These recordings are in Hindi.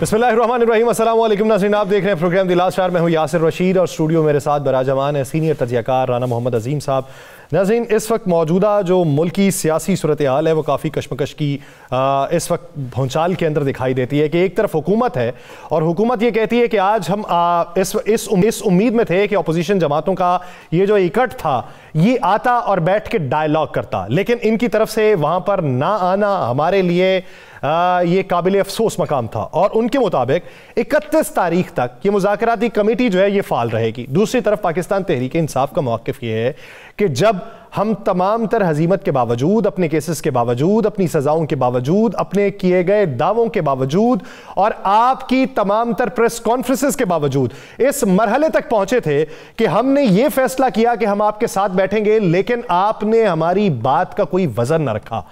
बिस्मिल्लाहिर्रहमानिर्रहीम। अस्सलाम वालेकुम नाज़रीन, आप देख रहे हैं प्रोग्राम द लास्ट आवर। मैं हूं यासिर रशीद और स्टूडियो मेरे साथ बराजमान है सीनियर तज्ज़ियाकार राना मोहम्मद अजीम साहब। नाज़रीन, इस वक्त मौजूदा जो मुल्की सियासी सूरत हाल है वो काफ़ी कशमकश की इस वक्त भूचाल के अंदर दिखाई देती है कि एक तरफ हुकूमत है और हुकूमत ये कहती है कि आज हम इस उम्मीद में थे कि अपोजिशन जमातों का ये जो इकट्ठ था ये आता और बैठ के डायलॉग करता, लेकिन इनकी तरफ से वहाँ पर ना आना हमारे लिए ये काबिल अफसोस मकाम था। और उनके मुताबिक 31 तारीख तक ये मुज़ाकराती कमेटी जो है ये फाल रहेगी। दूसरी तरफ पाकिस्तान तहरीक इंसाफ का मौक़िफ़ ये है कि जब हम तमाम तर हजीमत के बावजूद, अपने केसेस के बावजूद, अपनी सज़ाओं के बावजूद, अपने किए गए दावों के बावजूद और आपकी तमाम तर प्रेस कॉन्फ्रेंसेस के बावजूद इस मरहले तक पहुंचे थे कि हमने ये फैसला किया कि हम आपके साथ बैठेंगे, लेकिन आपने हमारी बात का कोई वजन न रखा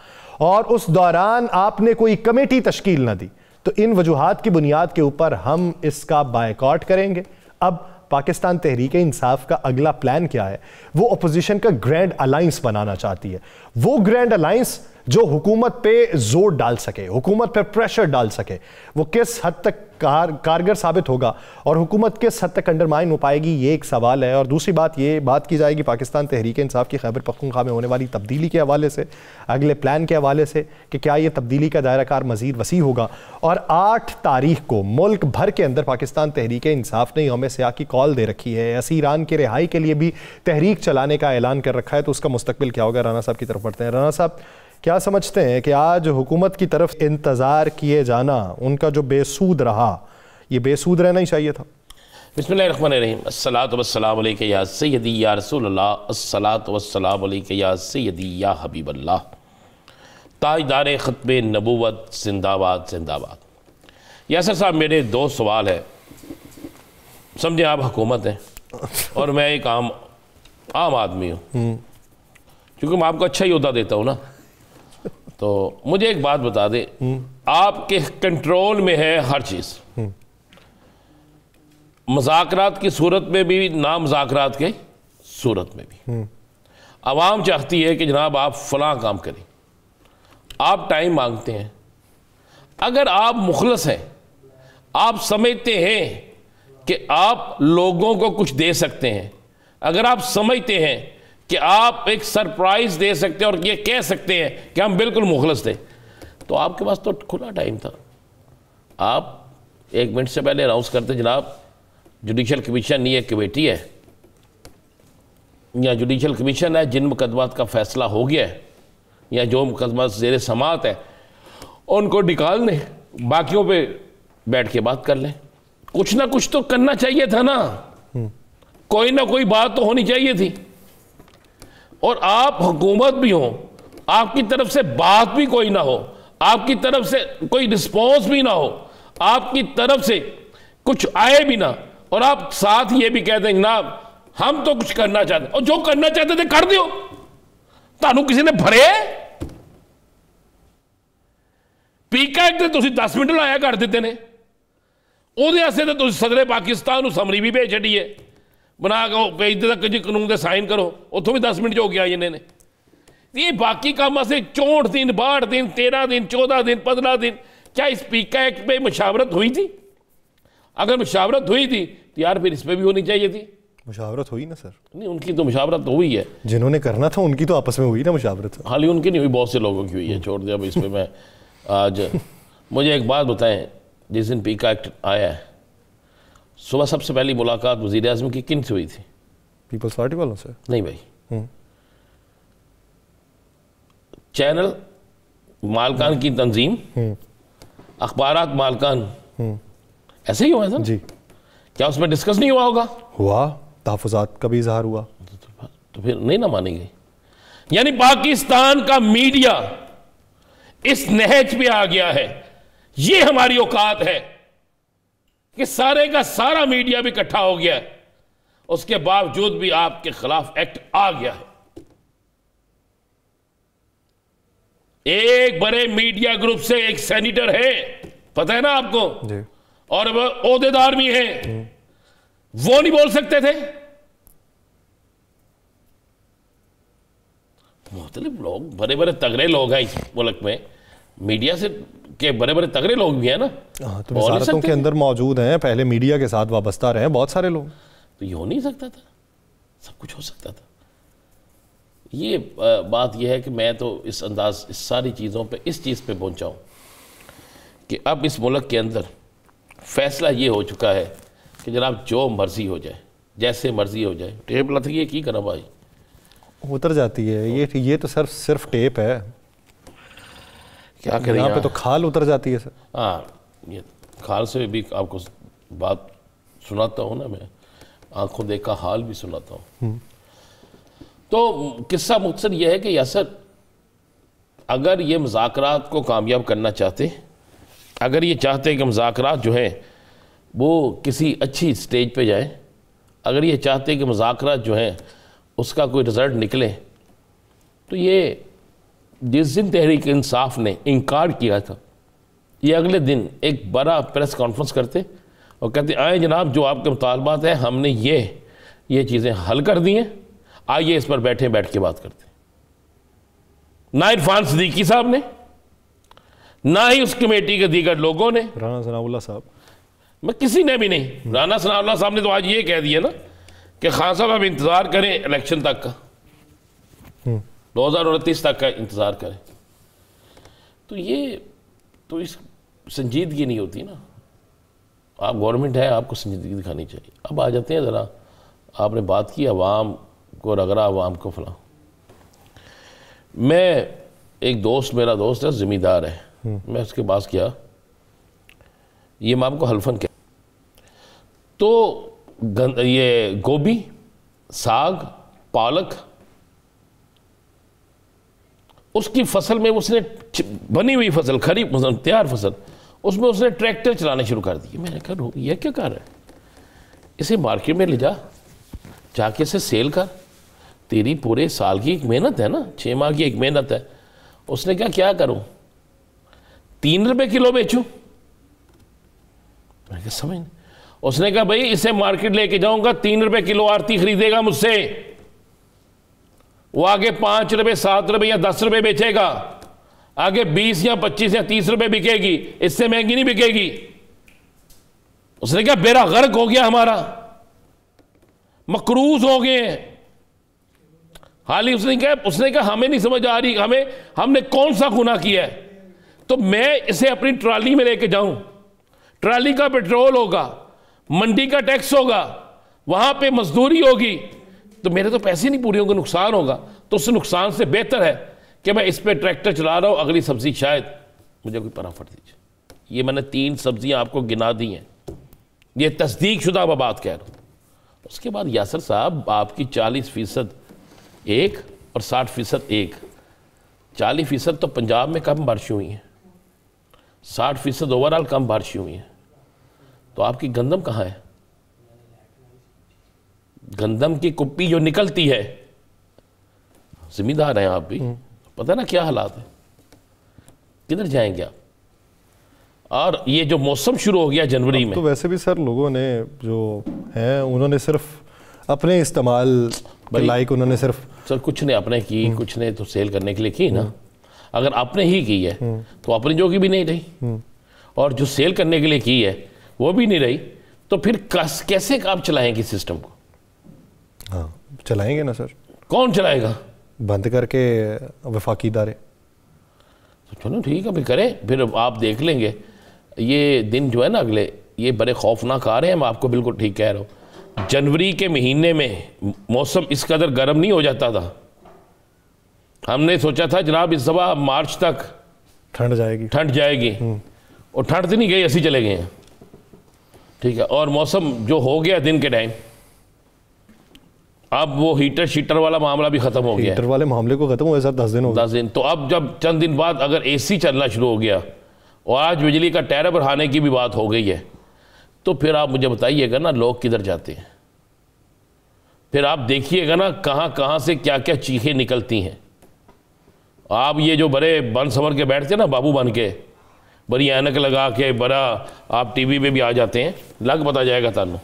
और उस दौरान आपने कोई कमेटी तश्कील न दी, तो इन वजूहात की बुनियाद के ऊपर हम इसका बायकॉट करेंगे। अब पाकिस्तान तहरीक इंसाफ का अगला प्लान क्या है? वो अपोजिशन का ग्रैंड अलायंस बनाना चाहती है। वो ग्रैंड अलायंस जो हुकूमत पे जोर डाल सके, हुकूमत पे प्रेशर डाल सके, वो किस हद तक कारगर साबित होगा और हुकूमत किस हद तक अंडरमाइन हो पाएगी, ये एक सवाल है। और दूसरी बात ये बात की जाएगी पाकिस्तान तहरीक इंसाफ की खैबर पख्तूनख्वा में होने वाली तब्दीली के हवाले से, अगले प्लान के हवाले से कि क्या ये तब्दीली का दायरा कार मज़ीद वसी होगा। और 8 तारीख को मुल्क भर के अंदर पाकिस्तान तहरीक इंसाफ ने यौम स्याह की कॉल दे रखी है, असीरान की रिहाई के लिए भी तहरीक चलाने का ऐलान कर रखा है। तो उसका मुस्तकबिल क्या होगा? राना साहब की तरफ बढ़ते हैं। राना साहब, क्या समझते हैं कि आज हुकूमत की तरफ इंतज़ार किए जाना उनका जो बेसूद रहा, ये बेसूद रहना ही चाहिए था? बिस्मिल्लाहिर्रहमानिर्रहीम। अस्सलातु वस्सलामु अलैका या सय्यदी या रसूलल्लाह, अस्सलातु वस्सलामु अलैका या सय्यदी या हबीबल्लाह। ताजदार ख़त्मे नबूवत जिंदाबाद जिंदाबाद। यासर साहब, मेरे 2 सवाल है। समझे, आप हुकूमत हैं और मैं एक आम आदमी हूँ, क्योंकि मैं आपको अच्छा ही ओहदा देता हूँ ना। तो मुझे एक बात बता दे, आपके कंट्रोल में है हर चीज़, मुज़ाकरात की सूरत में भी, ना मुज़ाकरात के सूरत में भी। आवाम चाहती है कि जनाब आप फलां काम करें, आप टाइम मांगते हैं। अगर आप मुखलस हैं, आप समझते हैं कि आप लोगों को कुछ दे सकते हैं, अगर आप समझते हैं कि आप एक सरप्राइज दे सकते हैं और ये कह सकते हैं कि हम बिल्कुल मुखलस थे, तो आपके पास तो खुला टाइम था। आप 1 मिनट से पहले अनाउंस करते, जनाब जुडिशल कमीशन नहीं, एक कमेटी है या जुडिशल कमीशन है, जिन मुकदमात का फैसला हो गया है या जो मुकदमा ज़ेर समात है उनको निकाल दें, बाकियों पे बैठ के बात कर लें। कुछ ना कुछ तो करना चाहिए था ना, कोई ना कोई बात तो होनी चाहिए थी। और आप हुकूमत भी हो, आपकी तरफ से बात भी कोई ना हो, आपकी तरफ से कोई रिस्पॉन्स भी ना हो, आपकी तरफ से कुछ आए भी ना, और आप साथ ये भी कहते हैं जनाब हम तो कुछ करना चाहते, और जो करना चाहते थे कर दियो। तानू किसी ने भरे पीका एक तो 10 मिनट लाया कर देते ने, ਉਹਦੇ ਵਾਸਤੇ तो सदर पाकिस्तान ਨੂੰ ਸਮਰੀ भी भेज ਛੱਡੀ है बना के पेज तक जी कानून के साइन करो, उतों भी 10 मिनट जो गया इन्हें ने। ये बाकी काम से 64 दिन 62 दिन 13 दिन 14 दिन 15 दिन, क्या इस पीका एक्ट पे मुशावरत हुई थी? अगर मुशावरत हुई थी तो यार फिर इस पर भी होनी चाहिए थी। मुशावरत हुई ना सर? नहीं, उनकी तो मुशावरत तो हुई है, जिन्होंने करना था उनकी तो आपस में हुई ना मुशावरत। हाल ही उनकी नहीं हुई, बहुत से लोगों की हुई है। छोड़ दिया इस पर मैं आज। मुझे एक बात बताएं, जिस दिन पीका एक्ट आया है, सुबह सबसे पहली मुलाकात वज़ीर आज़म की किन से हुई थी? पीपल्स पार्टी वालों से? नहीं भाई, चैनल मालकान की तंजीम, अखबारात मालकान, ऐसे ही हुआ है सर जी। क्या उसमें डिस्कस नहीं हुआ होगा? हुआ, तहफ़्फ़ुज़ात का भी इज़हार हुआ। तो फिर नहीं ना मानी गई। यानी पाकिस्तान का मीडिया इस नहज पे आ गया है। ये हमारी औकात है कि सारे का सारा मीडिया भी इकट्ठा हो गया है, उसके बावजूद भी आपके खिलाफ एक्ट आ गया है। एक बड़े मीडिया ग्रुप से एक सेनेटर है, पता है ना आपको जी। और वो ओहदेदार भी हैं, वो नहीं बोल सकते थे। मुख्तलिफ लोग, बड़े बड़े तगड़े लोग हैं इस मुल्क में, मीडिया से के बड़े बड़े तगड़े लोग भी हैं ना। हाँ, तो वजारतों के अंदर मौजूद हैं, पहले मीडिया के साथ वाबस्ता रहे बहुत सारे लोग। तो ये हो नहीं सकता था, सब कुछ हो सकता था। ये बात यह है कि मैं तो इस सारी चीज़ों पे इस चीज़ पे पहुंचा हूँ कि अब इस मुल्क के अंदर फैसला ये हो चुका है कि जनाब जो मर्जी हो जाए, जैसे मर्जी हो जाए। टेप लग ये की करा भाई, उतर जाती है। ये तो सिर्फ टेप है, क्या करें यहाँ पे तो खाल उतर जाती है सर। हाँ, ये खाल से भी आपको बात सुनाता हूँ ना, मैं आंखों देखा हाल भी सुनाता हूँ। तो किस्सा मुख्तसर यह है कि यासर, अगर ये मुज़ाकरात को कामयाब करना चाहते, अगर ये चाहते कि मुज़ाकरात जो हैं वो किसी अच्छी स्टेज पे जाए, अगर ये चाहते कि मुज़ाकरात जो हैं उसका कोई रिज़ल्ट निकले, तो ये जिस दिन तहरीक इंसाफ ने इनकार किया था, ये अगले दिन एक बड़ा प्रेस कॉन्फ्रेंस करते और कहते आए जनाब जो आपके मुतालबात हैं हमने ये चीज़ें हल कर दी हैं, आइए इस पर बैठ के बात करते। ना इरफान सिद्दीकी साहब ने, ना ही उस कमेटी के दीगर लोगों ने, राना सनाउल्लाह साहब, मैं किसी ने भी नहीं। राना सनाउल्लाह साहब ने तो आज ये कह दिया ना कि खान साहब अब इंतज़ार करें इलेक्शन तक का, 2029 तक का इंतज़ार करें। तो ये तो इस संजीदगी नहीं होती ना। आप गवर्नमेंट है, आपको संजीदगी दिखानी चाहिए। अब आ जाते हैं ज़रा, आपने बात की अवाम को रगड़ा, अवाम को फला। मैं एक दोस्त, मेरा दोस्त है, ज़मींदार है, मैं उसके पास गया, ये मैं आपको हल्फन कह, तो ये गोभी, साग, पालक, उसकी फसल में उसने बनी हुई फसल, खरीफ तैयार फसल, उसमें उसने ट्रैक्टर चलाने शुरू कर दिए। मैंने कहा यह क्या कर रहा है, इसे मार्केट में ले जाके इसे सेल कर, तेरी पूरे साल की एक मेहनत है ना, 6 माह की एक मेहनत है। उसने कहा क्या करूं, 3 रुपए किलो बेचूं। मैंने कहा समझ नहीं। उसने कहा भाई इसे मार्केट लेके जाऊंगा, 3 रुपए किलो आरती खरीदेगा मुझसे, वो आगे 5 रुपए, 7 रुपए या 10 रुपए बेचेगा, आगे 20 या 25 या 30 रुपए बिकेगी, इससे महंगी नहीं बिकेगी। उसने कहा बेड़ा गर्क हो गया हमारा, मकरूज हो गए हैं। हाल ही उसने कहा हमें नहीं समझ आ रही, हमने कौन सा गुनाह किया है, तो मैं इसे अपनी ट्राली में लेके जाऊं, ट्राली का पेट्रोल होगा, मंडी का टैक्स होगा, वहां पे मजदूरी होगी, तो मेरे तो पैसे नहीं पूरे होंगे, नुकसान होगा। तो उस नुकसान से बेहतर है कि मैं इस पे ट्रैक्टर चला रहा हूं, अगली सब्जी शायद मुझे कोई पराफट दीजिए। ये मैंने 3 सब्जियां आपको गिना दी हैं, ये तस्दीक शुदा बात कह रहा हूं। उसके बाद यासर साहब, आपकी 40% एक और 60% एक, 40% तो पंजाब में कम बारिश हुई है, 60% ओवरऑल कम बारिश हुई है। तो आपकी गंदम कहाँ है? गंदम की कुप्पी जो निकलती है, जिम्मेदार हैं आप भी, पता ना क्या हालात है, किधर जाएंगे आप? और ये जो मौसम शुरू हो गया जनवरी में, तो वैसे भी सर लोगों ने जो हैं उन्होंने सिर्फ अपने इस्तेमाल लाइक, उन्होंने सिर्फ सर कुछ ने अपने की, कुछ ने तो सेल करने के लिए की ना। अगर आपने ही की है तो अपनी जोगी भी नहीं रही, और जो सेल करने के लिए की है वो भी नहीं रही, तो फिर कैसे आप चलाएंगे सिस्टम को? हाँ चलाएंगे ना सर। कौन चलाएगा? बंद करके वफाकी इदारे। तो चलो ठीक है, फिर करें, फिर आप देख लेंगे। ये दिन जो है ना अगले, ये बड़े खौफनाक आ रहे हैं। मैं आपको बिल्कुल ठीक कह रहा हूँ। जनवरी के महीने में मौसम इस कदर गर्म नहीं हो जाता था। हमने सोचा था जनाब इस दफा मार्च तक ठंड जाएगी, और ठंड तो नहीं गई, ऐसी चले गए हैं। ठीक है, और मौसम जो हो गया दिन के टाइम, अब वो हीटर शीटर वाला मामला भी खत्म हो गया। हीटर वाले मामले को खत्म हुए सर 10 दिन हो गए। 10 दिन। तो अब जब चंद दिन बाद अगर एसी चलना शुरू हो गया और आज बिजली का टैरिफ बढ़ाने की भी बात हो गई है, तो फिर आप मुझे बताइएगा ना लोग किधर जाते हैं। फिर आप देखिएगा ना कहाँ कहाँ से क्या क्या चीखें निकलती हैं। आप ये जो बड़े बन संवर के बैठते हैं ना, बाबू बन के, बड़ी ऐनक लगा के, बड़ा आप टीवी पे भी आ जाते हैं, लग पता जाएगा तानू।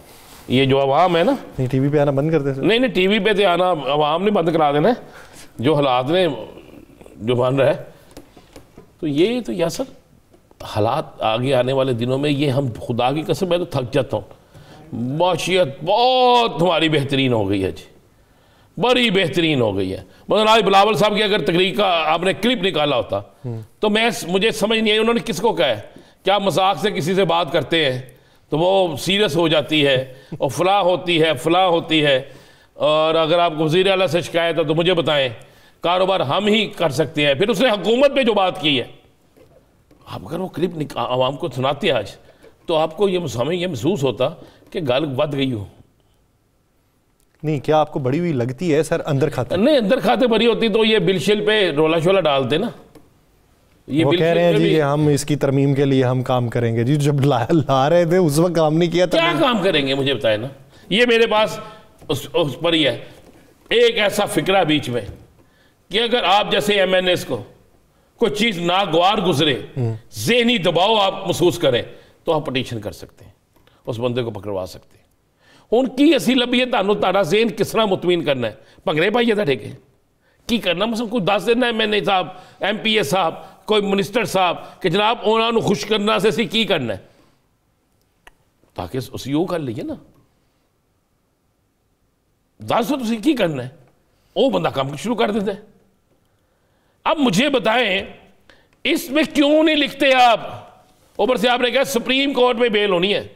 ये जो अवाम है ना, नहीं टीवी पे आना बंद कर दे। नहीं टीवी पे तो आना अवाम ने बंद करा देना, जो हालात ने जो बन रहा है। तो ये तो यासर हालात आगे आने वाले दिनों में ये हम खुदा की कसम, मैं तो थक जाता हूँ, माशियत बहुत हमारी बेहतरीन हो गई है जी, बड़ी बेहतरीन हो गई है। मतलब आज बिलावल साहब की अगर तकरीर का आपने क्लिप निकाला होता तो मुझे समझ नहीं आई उन्होंने किसको कहा है। क्या मजाक से किसी से बात करते हैं तो वो सीरियस हो जाती है और फलाह होती है, और अगर आपको वज़ीर आला से शिकायत है तो मुझे बताएं, कारोबार हम ही कर सकते हैं। फिर उसने हुकूमत पे जो बात की है, आप अगर वो क्लिप आवाम को सुनाते आज तो आपको हमें ये महसूस होता कि गाल बद गई हो। नहीं, क्या आपको बड़ी हुई लगती है सर अंदर खाते? नहीं, अंदर खाते भरी होती तो ये बिलशिल पे रोला शोला डालते ना। ये वो कह रहे हैं जी कि हम इसकी तरमीम के लिए हम काम करेंगे जी। जब ला रहे थे उस वक्त काम नहीं किया, क्या काम करेंगे मुझे बताए ना। ये मेरे पास उस पर ही है एक ऐसा फिक्रा बीच में कि अगर आप जैसे MNAs को कोई चीज़ नागवार गुजरे, ज़हनी दबाव आप महसूस करें, तो आप पटिशन कर सकते हैं, उस बंदे को पकड़वा सकते हैं। उनकी असी लभी है तानू तारा ज़हन किस तरह मुतमीन करना है, भंगरे पाइए था ठेके की करना, मतलब कुछ दस देना MNA साहब, MPA साहब, कोई मिनिस्टर साहब कि जनाब उन्होंने खुश करना से असी की करना है, ताकि उसी वो कर लीजिए ना। दस तो तुम की करना है, वो बंदा काम शुरू कर देता है। अब मुझे बताएं इसमें क्यों नहीं लिखते आप? ऊपर से आपने कहा सुप्रीम कोर्ट में बेल होनी है,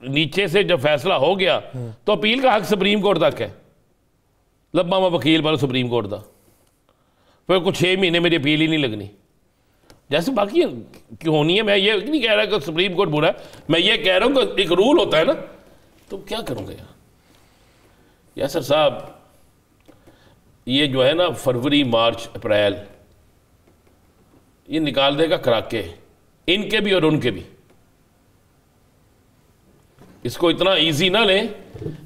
नीचे से जब फैसला हो गया तो अपील का हक सुप्रीम कोर्ट तक है। लब्बा मैं वकील वाला सुप्रीम कोर्ट का, फिर कुछ 6 महीने मेरी अपील ही नहीं लगनी, जैसे बाकी क्यों होनी है। मैं ये नहीं कह रहा कि सुप्रीम कोर्ट बुरा है, मैं ये कह रहा हूं कि एक रूल होता है ना, तो क्या करूंगा यासर साहब। ये जो है ना फरवरी मार्च अप्रैल, ये निकाल देगा कराके, इनके भी और उनके भी। इसको इतना इजी ना लें।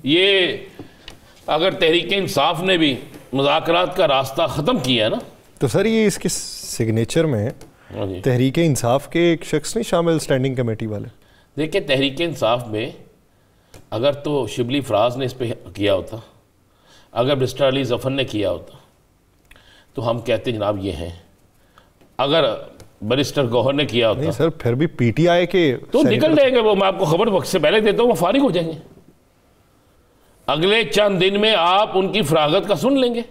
ये अगर तहरीक इंसाफ ने भी मुज़ाकरात का रास्ता ख़त्म किया है ना, तो सर ये इसके सिग्नेचर में तहरीक इंसाफ के एक शख्स नहीं शामिल, स्टैंडिंग कमेटी वाले? देखिए तहरीक इंसाफ में अगर तो शिबली फराज ने इस पर किया होता, अगर मिस्टर अली जफ़र ने किया होता तो हम कहते जनाब ये हैं। अगर बैरिस्टर गौहर ने किया होता, नहीं सर फिर भी PTI के तो निकल जाएंगे वो। मैं आपको खबर वक्त से पहले देता हूँ, वो फारिग हो जाएंगे। अगले चंद दिन में आप उनकी फरागत का सुन लेंगे।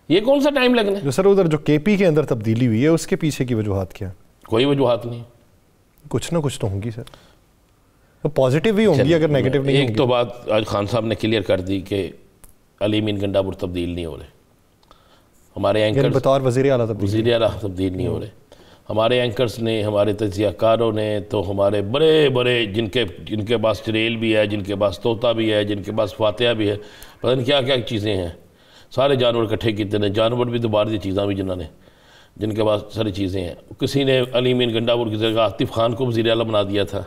ये कौन सा टाइम लगना है? जो सर उधर जो KP के अंदर तब्दीली हुई है उसके पीछे की वजूहात क्या? कोई वजूहात नहीं, कुछ ना कुछ तो होंगी सर, तो पॉजिटिव भी होंगी अगर नेगेटिव नहीं होंगी। एक तो बात आज खान साहब ने क्लियर कर दी कि अली मीन गंडापुर तब्दील नहीं हो रहे, हमारे एंकर्स बतौर वज़ीर आला तब्दील नहीं हो रहे। हमारे एंकर्स ने, हमारे तजियाकारों ने, तो हमारे बड़े बड़े जिनके पास चरेल भी है, जिनके पास तोता भी है, जिनके पास फातिहा भी है, पता नहीं क्या क्या चीज़ें हैं, सारे जानवर इकट्ठे किए ने, जानवर भी तो बाहर दी चीज़ां भी जिन्होंने, जिनके पास सारी चीज़ें हैं। किसी ने अली मीन गंडापुर की जगह आतिफ खान को वज़ीर आला बना दिया था,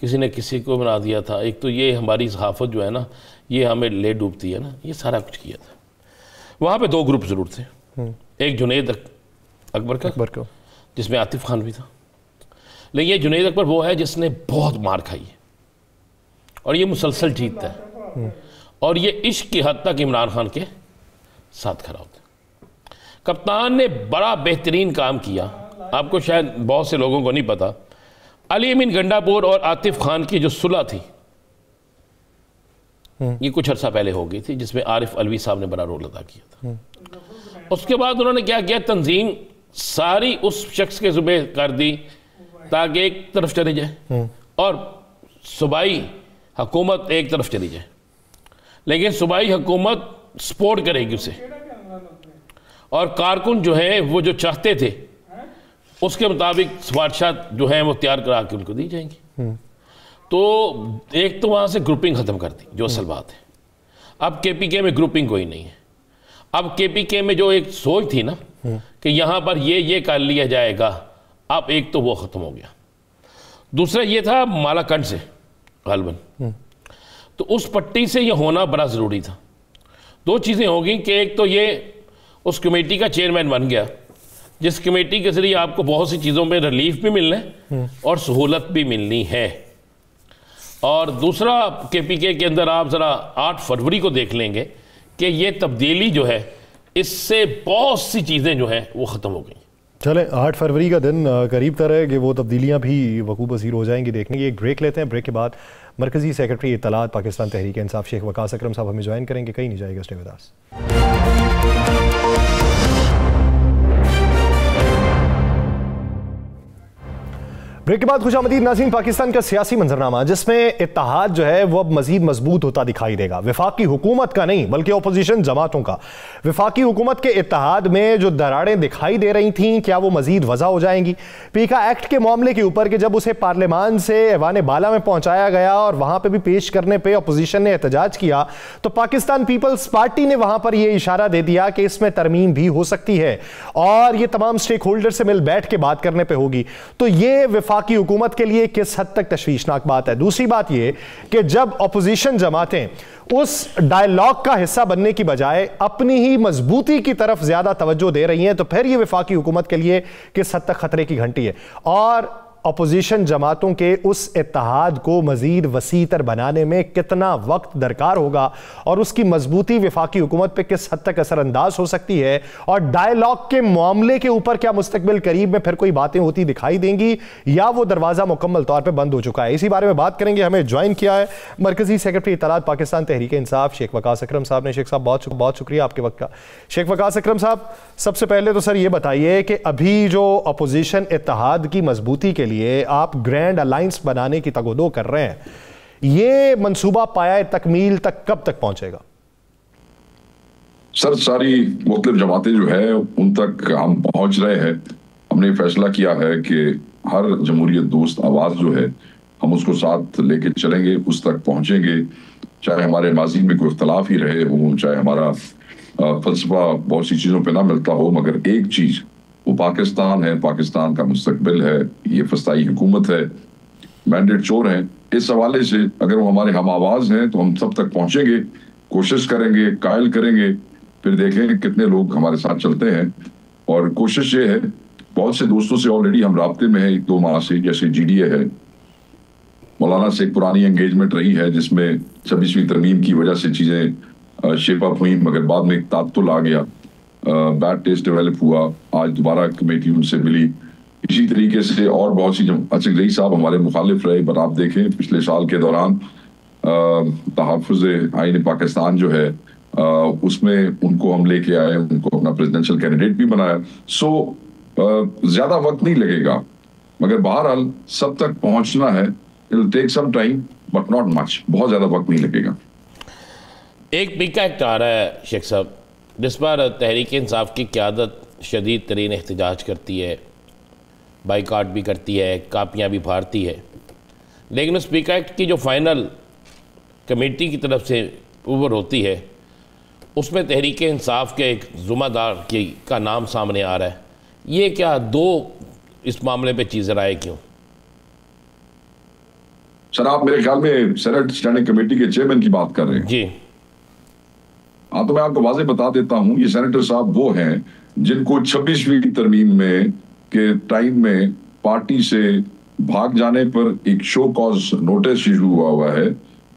किसी ने किसी को बना दिया था। एक तो ये हमारी सहाफ़त जो है ना, ये हमें ले डूबती है ना, ये सारा कुछ किया था। वहाँ पे 2 ग्रुप ज़रूर थे, एक जुनैद अकबर का जिसमें आतिफ खान भी था, लेकिन ये जुनैद अकबर वो है जिसने बहुत मार खाई है और ये मुसलसल जीतता है, और ये इश्क की हद तक इमरान खान के साथ खड़ा होता है। कप्तान ने बड़ा बेहतरीन काम किया, आपको शायद बहुत से लोगों को नहीं पता। अली मीन गंडापुर और आतिफ खान की जो सुलह थी ये कुछ अर्सा पहले हो गई थी, जिसमें आरिफ अलवी साहब ने बड़ा रोल अदा किया था। उसके बाद उन्होंने क्या किया, तंजीम सारी उस शख्स के ज़ुबे कर दी ताकि एक तरफ चली जाए और सूबाई हुकूमत एक तरफ चली जाए, लेकिन सूबाई हुकूमत सपोर्ट करेगी उसे, और कारकुन जो हैं वो जो चाहते थे उसके मुताबिक सिफारिशात जो हैं वो तैयार करा के उनको दी जाएंगी। तो एक तो वहाँ से ग्रुपिंग ख़त्म कर दी, जो असल बात है। अब KPK में ग्रुपिंग कोई नहीं है। अब KPK में जो एक सोच थी ना कि यहाँ पर ये कर लिया जाएगा, अब एक तो वो ख़त्म हो गया। दूसरा ये था मालाकंड से गालबन, तो उस पट्टी से ये होना बड़ा ज़रूरी था। 2 चीज़ें होगी कि एक तो ये उस कमेटी का चेयरमैन बन गया, जिस कमेटी के ज़रिए आपको बहुत सी चीज़ों में रिलीफ भी मिलना है और सहूलत भी मिलनी है। और दूसरा KPK के अंदर आप ज़रा 8 फरवरी को देख लेंगे कि ये तब्दीली जो है, इससे बहुत सी चीज़ें जो हैं वो ख़त्म हो गई। चलें 8 फरवरी का दिन करीब तर है कि वो तब्दीलियाँ भी वकूअ पज़ीर हो जाएंगी। देखने की एक ब्रेक लेते हैं। ब्रेक के बाद मरकज़ी सेक्रेटरी इत्तलात पाकिस्तान तहरीक इंसाफ शेख वकास अकरम साहब हमें ज्वाइन करेंगे। कहीं नहीं जाएगा, स्टे विद अस। ब्रेक के बाद खुशामदीद नाज़रीन। पाकिस्तान का सियासी मंजरनामा जिसमें इत्तेहाद जो है वो अब मजीद मजबूत होता दिखाई देगा। वफाकी हुकूमत का नहीं बल्कि अपोजिशन जमातों का। वफाकी हुकूमत के इत्तेहाद में जो दरारें दिखाई दे रही थीं, क्या वो मजीद वजह हो जाएंगी? पीका एक्ट के मामले के ऊपर कि जब उसे पार्लियामान से ऐवान बाला में पहुंचाया गया और वहां पर भी पेश करने पर अपोजिशन ने एहतजाज किया तो पाकिस्तान पीपल्स पार्टी ने वहां पर यह इशारा दे दिया कि इसमें तरमीम भी हो सकती है और ये तमाम स्टेक होल्डर से मिल बैठ के बात करने पर होगी। तो ये वफाकी हुकूमत के लिए किस हद तक तशवीशनाक बात है। दूसरी बात यह कि जब अपोजिशन जमातें उस डायलॉग का हिस्सा बनने की बजाय अपनी ही मजबूती की तरफ ज्यादा तवज्जो दे रही हैं तो फिर यह वफाकी हुकूमत के लिए किस हद तक खतरे की घंटी है। और अपोजिशन जमातों के उस इत्तेहाद को मजीद वसीतर बनाने में कितना वक्त दरकार होगा और उसकी मजबूती वफाकी हुकूमत पर किस हद तक असरअंदाज हो सकती है और डायलॉग के मामले के ऊपर क्या मुस्तकबिल करीब में फिर कोई बातें होती दिखाई देंगी या वो दरवाजा मुकम्मल तौर पर बंद हो चुका है। इसी बारे में बात करेंगे। हमें ज्वाइन किया है मरकजी सेक्रेटरी इत्तलात पाकिस्तान तहरीक इंसाफ शेख वकास अकरम साहब ने। शेख साहब बहुत शुक्रिया आपके वक्त का। शेख वकास अकरम साहब, सबसे पहले तो सर ये बताइए कि अभी जो अपोजिशन इत्तेहाद की मजबूती के लिए आप ग्रैंड अलायंस बनाने की तगोदो कर रहे हैं, ये मंसूबा पाया तकमील तक कब तक पहुंचेगा? सर, सारी मुख्तलिफ जमातें जो है उन तक हम पहुंच रहे हैं। हमने फैसला किया है कि हर जमहूरियत दोस्त आवाज जो है हम उसको साथ लेके चलेंगे, उस तक पहुंचेंगे, चाहे हमारे माजी में कोई इख्तलाफ ही रहे हो, चाहे हमारा फलसफा बहुत सी चीजों पे ना मिलता हो, मगर एक चीज वो पाकिस्तान है, पाकिस्तान का मुस्तकबिल है, ये फस्ताई हुकूमत है, मैंडेट चोर है। इस हवाले से अगर वो हमारे हम आवाज हैं तो हम सब तक पहुंचेंगे, कोशिश करेंगे, कायल करेंगे, फिर देखेंगे कितने लोग हमारे साथ चलते हैं। और कोशिश ये है, बहुत से दोस्तों से ऑलरेडी हम राब्ते में हैं 1-2 माह से, जैसे GDA है, मौलाना से एक पुरानी एंगेजमेंट रही है जिसमें 26वीं तरमीम की वजह से चीजें शेप अप हुई, मगर बाद में एक तातुल आ गया, बैड टेस्ट डेवलप हुआ। आज दोबारा कमेटी उनसे मिली। इसी तरीके से और बहुत सी अच्छा रही साहब हमारे मुखालिफ रहे, पर आप देखें पिछले साल के दौरान तहफ़्फ़ुज़ आईन पाकिस्तान जो है उसमें उनको हम लेके आए, उनको अपना प्रेसिडेंशियल कैंडिडेट भी बनाया। सो ज्यादा वक्त नहीं लगेगा, मगर बहरहाल सब तक पहुंचना है। It will take some time but not much, बहुत ज्यादा वक्त नहीं लगेगा। एक पीका एक्ट आ रहा है शेख साहब जिस पर तहरीक इंसाफ की क़यादत शदीद तरीन एहतजाज करती है, बाइकाट भी करती है, कापियाँ भी फाड़ती है, लेकिन उस पीका एक्ट की जो फाइनल कमेटी की तरफ से ऊपर होती है उसमें तहरीक इंसाफ के एक ज़ुम्मेदार का नाम सामने आ रहा है। ये क्या दो इस मामले पे चीज़ें आए क्यों? सर, आप मेरे ख्याल में सेनेट स्टैंडिंग कमेटी के चेयरमैन की बात कर रहे हैं। जी हाँ, तो मैं आपको वाज़ेह बता देता हूँ, ये सेनेटर साहब वो हैं जिनको 26वीं तरमीम में के टाइम में पार्टी से भाग जाने पर एक शो कॉज नोटिस इशू हुआ है।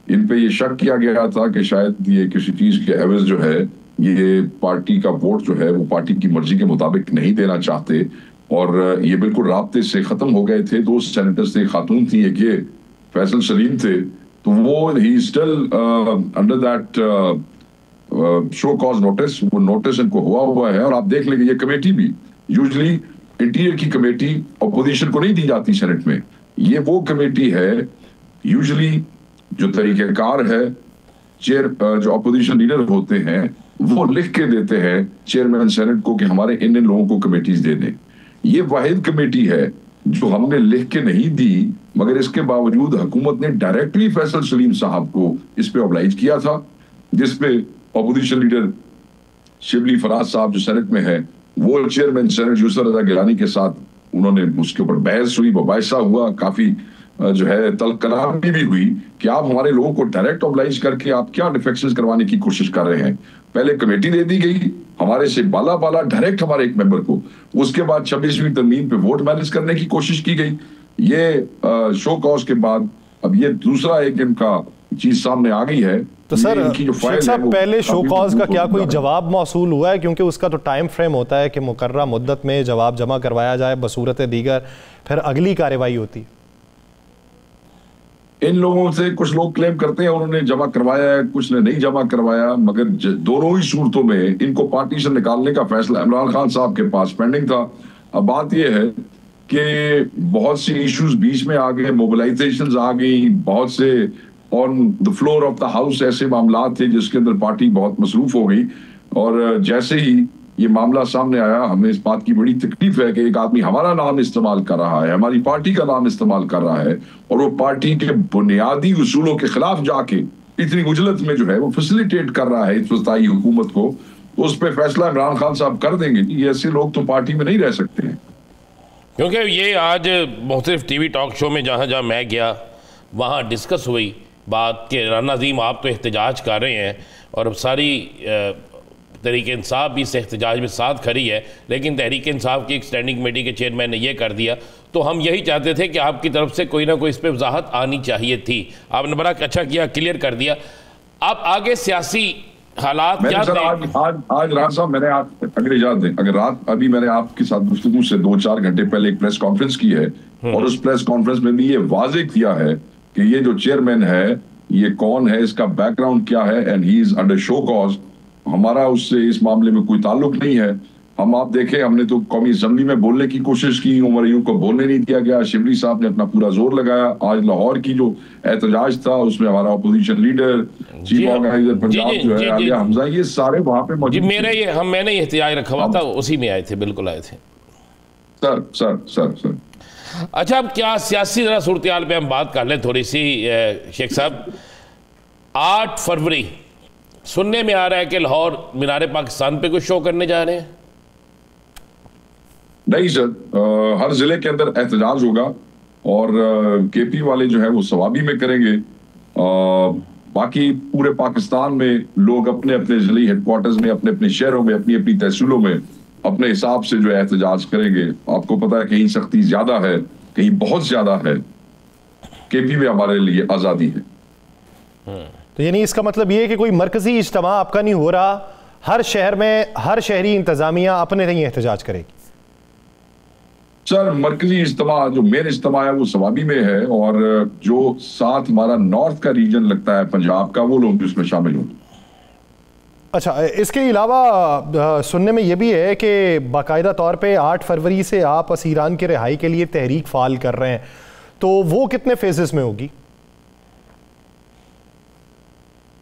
इन पे ये शक किया गया था कि शायद ये किसी चीज के एवज जो है ये पार्टी का वोट जो है वो पार्टी की मर्जी के मुताबिक नहीं देना चाहते, और ये बिल्कुल राब्ते से खत्म हो गए थे। 2 सेनेटर्स थे, खातून थी, एक ये फैसल सलीम थे, तो वो he still under that show cause notice, वो नोटिस इनको हुआ है। और आप देख लेंगे ये कमेटी भी यूजुअली इंटीरियर की कमेटी अपोजिशन को नहीं दी जाती सेनेट में। ये वो कमेटी है यूजुअली जो तरीकेकार है, चेयर जो अपोजिशन लीडर होते हैं वो लिख के देते हैं चेयरमैन सेनेट को कि हमारे इन लोगों को कमेटीज दे दें। ये वाहिद कमेटी है जो हमने लिख के नहीं दी, मगर इसके बावजूद हुकूमत ने डायरेक्टली फैसल सलीम साहब को इस पे ऑब्लाइज किया था, जिसपे अपोजिशन लीडर शिबली फराज साहब जो सेनेट में है वो चेयरमैन सेनेट यूसुफ रजा गिलानी के साथ उन्होंने उसके ऊपर बहस हुई, मुबाहिसा हुआ, काफी जो है तल्ख कलामी भी हुई कि आप हमारे लोगों को डायरेक्ट ऑब्लाइज करके आप क्या डिफेक्शंस करवाने की कोशिश कर रहे हैं। पहले कमेटी दे दी गई हमारे से बाला डायरेक्ट हमारे एक मेंबर को, उसके बाद 26वीं तरमीम पे वोट मैनेज करने की कोशिश की गई। ये शो कॉज के बाद अब ये दूसरा एक इनका चीज सामने आ गई है। तो सर शेख साहब, पहले शो कॉज का क्या कोई जवाब मौसूल हुआ है? क्योंकि उसका तो टाइम फ्रेम होता है कि मुकर्रर मुद्दत में जवाब जमा करवाया जाए बसूरत दीगर, फिर अगली कार्रवाई होती है। इन लोगों से कुछ लोग क्लेम करते हैं उन्होंने जमा करवाया है, कुछ ने नहीं जमा करवाया, मगर दोनों ही सूरतों में इनको पार्टी से निकालने का फैसला इमरान खान साहब के पास पेंडिंग था। अब बात यह है कि बहुत सी इश्यूज बीच में आ गए, मोबिलाइजेशन आ गई, बहुत से on the floor of the house ऐसे मामला थे जिसके अंदर पार्टी बहुत मसरूफ हो गई। और जैसे ही ये मामला सामने आया, हमें इस बात की बड़ी तकलीफ है कि एक आदमी हमारा नाम इस्तेमाल कर रहा है, हमारी पार्टी का नाम इस्तेमाल कर रहा है, और वो पार्टी के बुनियादी उसूलों के खिलाफ जाके इतनी उजलत में जो है वो फैसिलिटेट कर रहा है इस वस्ताई हुकूमत को। तो उस पर फैसला इमरान खान साहब कर देंगे कि ऐसे लोग तो पार्टी में नहीं रह सकते हैं। क्योंकि ये आज मुख्तलिफ टीवी टॉक शो में जहाँ जहाँ मैं गया वहाँ डिस्कस हुई बात कि राना अज़ीम आप तो एहतजाज कर रहे हैं और अब सारी तहरीक इंसाफ भी इस एहतजाज में साथ खड़ी है, लेकिन तहरीक इंसाफ की एक स्टैंडिंग कमेटी के चेयरमैन ने यह कर दिया, तो हम यही चाहते थे कि आपकी तरफ से कोई ना कोई इस पर वजाहत आनी चाहिए थी। आपने बड़ा अच्छा किया, क्लियर कर दिया। आप आगे सियासी हालात क्या आज राज साहब, मैंने आप अगर इजाजत दें, अगर रात अभी मैंने आपके साथ गुफ्तगू से 2-4 घंटे पहले एक प्रेस कॉन्फ्रेंस की है और उस प्रेस कॉन्फ्रेंस में भी ये वाजे किया है कि ये जो चेयरमैन है ये कौन है, इसका बैकग्राउंड क्या है, and he is under show cause. हमारा उससे इस मामले में कोई ताल्लुक नहीं है। हम आप देखें, हमने तो कौमी असेंबली में बोलने की कोशिश की, उमर अयूब को बोलने नहीं दिया गया, शिबली साहब ने अपना पूरा जोर लगाया। आज लाहौर की जो एहतजाज था उसमें हमारा opposition leader, chief organiser Punjab जो है आलिया हमजा, ये सारे वहां पे मौजूद। मैंने एहतजाज रखा हुआ था, उसी में आए थे, बिल्कुल आए थे सर। अच्छा, अब क्या सियासी जरा सूरत हाल पे हम बात कर लें थोड़ी सी शेख साहब। 8 फरवरी सुनने में आ रहा है कि लाहौर मीनार पाकिस्तान पे कुछ शो करने जा रहे हैं। नहीं सर, हर जिले के अंदर एहतजाज होगा और केपी वाले जो है वो सवाबी में करेंगे। बाकी पूरे पाकिस्तान में लोग अपने अपने जिले हेडक्वार्टर्स में, अपने अपने शहरों में, अपनी अपनी तहसीलों में अपने हिसाब से जो है एहतजाज करेंगे। आपको पता है कहीं सख्ती ज्यादा है, कहीं बहुत ज्यादा है। केपी में हमारे लिए आजादी है। तो यानी इसका मतलब ये है कि कोई मरकजी इज्तिमा आपका नहीं हो रहा, हर शहर में हर शहरी इंतजामिया अपने नहीं एहतजाज करेगी? सर, मरकजी इज्तिमा जो मेन इज्तिमा है वो सवाबी में है, और जो साथ हमारा नॉर्थ का रीजन लगता है पंजाब का, वो लोग भी उसमें शामिल होंगे। अच्छा, इसके अलावा सुनने में यह भी है कि बाकायदा तौर पे 8 फरवरी से आप असीरान की रिहाई के लिए तहरीक फाल कर रहे हैं, तो वो कितने फेजेस में होगी?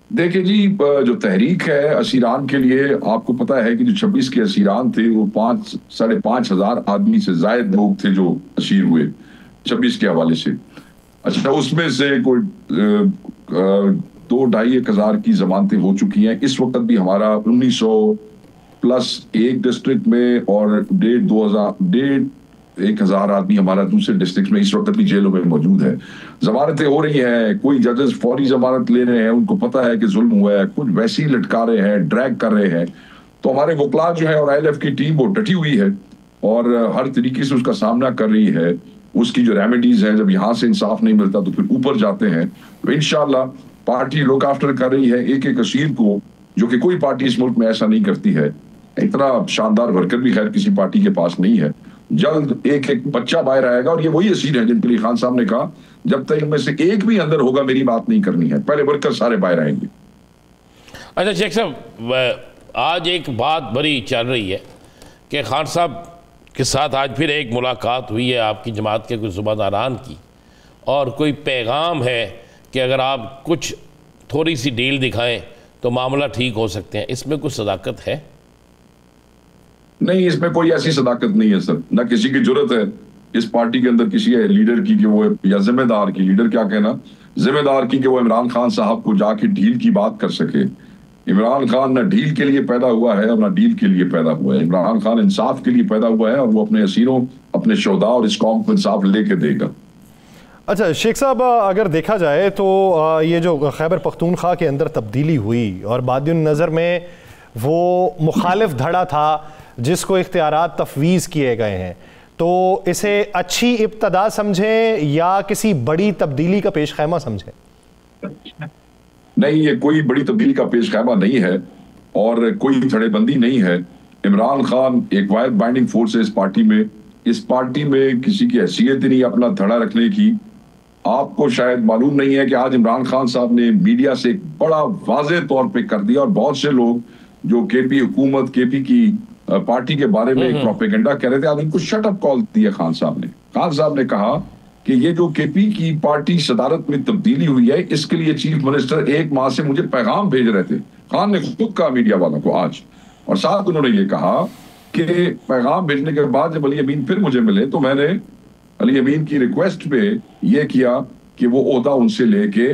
देखिए जी, जो तहरीक है असीरान के लिए, आपको पता है कि जो 26 के असीरान थे वो 5-5.5 हजार आदमी से ज्यादा लोग थे जो असीर हुए 26 के हवाले से। अच्छा, उसमें से कोई 2-2.5 हजार की जमानतें हो चुकी हैं। इस वक्त भी हमारा 1900 प्लस एक डिस्ट्रिक्ट में और 1,000 आदमी हमारा दूसरे डिस्ट्रिक्ट में इस वक्त भी जेलों में मौजूद है। जमानतें हो रही हैं, कोई जजेस फौरी जमानत ले रहे हैं, उनको पता है कि जुल्म हुआ है, कुछ वैसे ही लटका रहे हैं, ड्रैग कर रहे हैं। तो हमारे वकला जो है और ILF की टीम वो डटी हुई है और हर तरीके से उसका सामना कर रही है। उसकी जो रेमेडीज है, जब यहाँ से इंसाफ नहीं मिलता तो फिर ऊपर जाते हैं। तो इंशाल्लाह पार्टी लुक आफ्टर कर रही है एक एक असीर को, जो कि कोई पार्टी इस मुल्क में ऐसा नहीं करती है। इतना शानदार वर्कर भी खैर किसी पार्टी के पास नहीं है। जल्द एक एक बच्चा बाहर आएगा और ये वही असीर है जिनके लिए खान साहब ने कहा जब तक इनमें से एक भी अंदर होगा मेरी बात नहीं करनी है, पहले वर्कर सारे बाहर आएंगे। अच्छा शेख साहब, आज एक बात बड़ी चल रही है कि खान साहब के साथ आज फिर एक मुलाकात हुई है आपकी जमात के कुछ ज़ुबादारान की, और कोई पैगाम है कि अगर आप कुछ थोड़ी सी डील दिखाएं तो मामला ठीक हो सकते हैं। इसमें कुछ सदाकत है? नहीं, इसमें कोई ऐसी सदाकत नहीं है सर। ना किसी की जरूरत है इस पार्टी के अंदर किसी लीडर की कि वो, या जिम्मेदार की, लीडर क्या कहना, जिम्मेदार की कि वो इमरान खान साहब को जाके डील की बात कर सके। इमरान खान ना डील के लिए पैदा हुआ है और ना डील के लिए पैदा हुआ है। इमरान खान इंसाफ के लिए पैदा हुआ है और वो अपने असीरों, अपने शोधा और इस कौम को इंसाफ लेके देगा। अच्छा शेख साहब, अगर देखा जाए तो ये जो खैबर पख्तूनख्वा के अंदर तब्दीली हुई और बादिन नज़र में वो मुखालिफ धड़ा था जिसको इख्तियारात तफवीज़ किए गए हैं, तो इसे अच्छी इब्तदा समझें या किसी बड़ी तब्दीली का पेश खैमा समझें? नहीं, ये कोई बड़ी तब्दीली का पेश ख्यामा नहीं है और कोई धड़ेबंदी नहीं है। इमरान खान एक वाहिद बाइंडिंग फोर्स है इस पार्टी में। इस पार्टी में किसी की हैसियत ही नहीं अपना धड़ा रखने की। आपको शायद मालूम नहीं है कि आज इमरान खान साहब ने मीडिया से एक बड़ा वाज़े तौर पे कर दिया, और बहुत से लोग जो केपी हुकूमत, केपी की पार्टी के बारे में एक प्रोपेगेंडा कह रहे थे, आज उनको शट अप कॉल दिया खान साहब ने। खान साहब ने कहा कि ये जो केपी की पार्टी सदारत में तब्दीली हुई है, इसके लिए चीफ मिनिस्टर 1 माह से मुझे पैगाम भेज रहे थे। खान ने खुद कहा मीडिया वालों को आज, और साथ उन्होंने ये कहा कि पैगाम भेजने के बाद जब अली अमीन फिर मुझे मिले तो मैंने अली अमीन की रिक्वेस्ट पे ये किया कि वो ओहदा उनसे लेके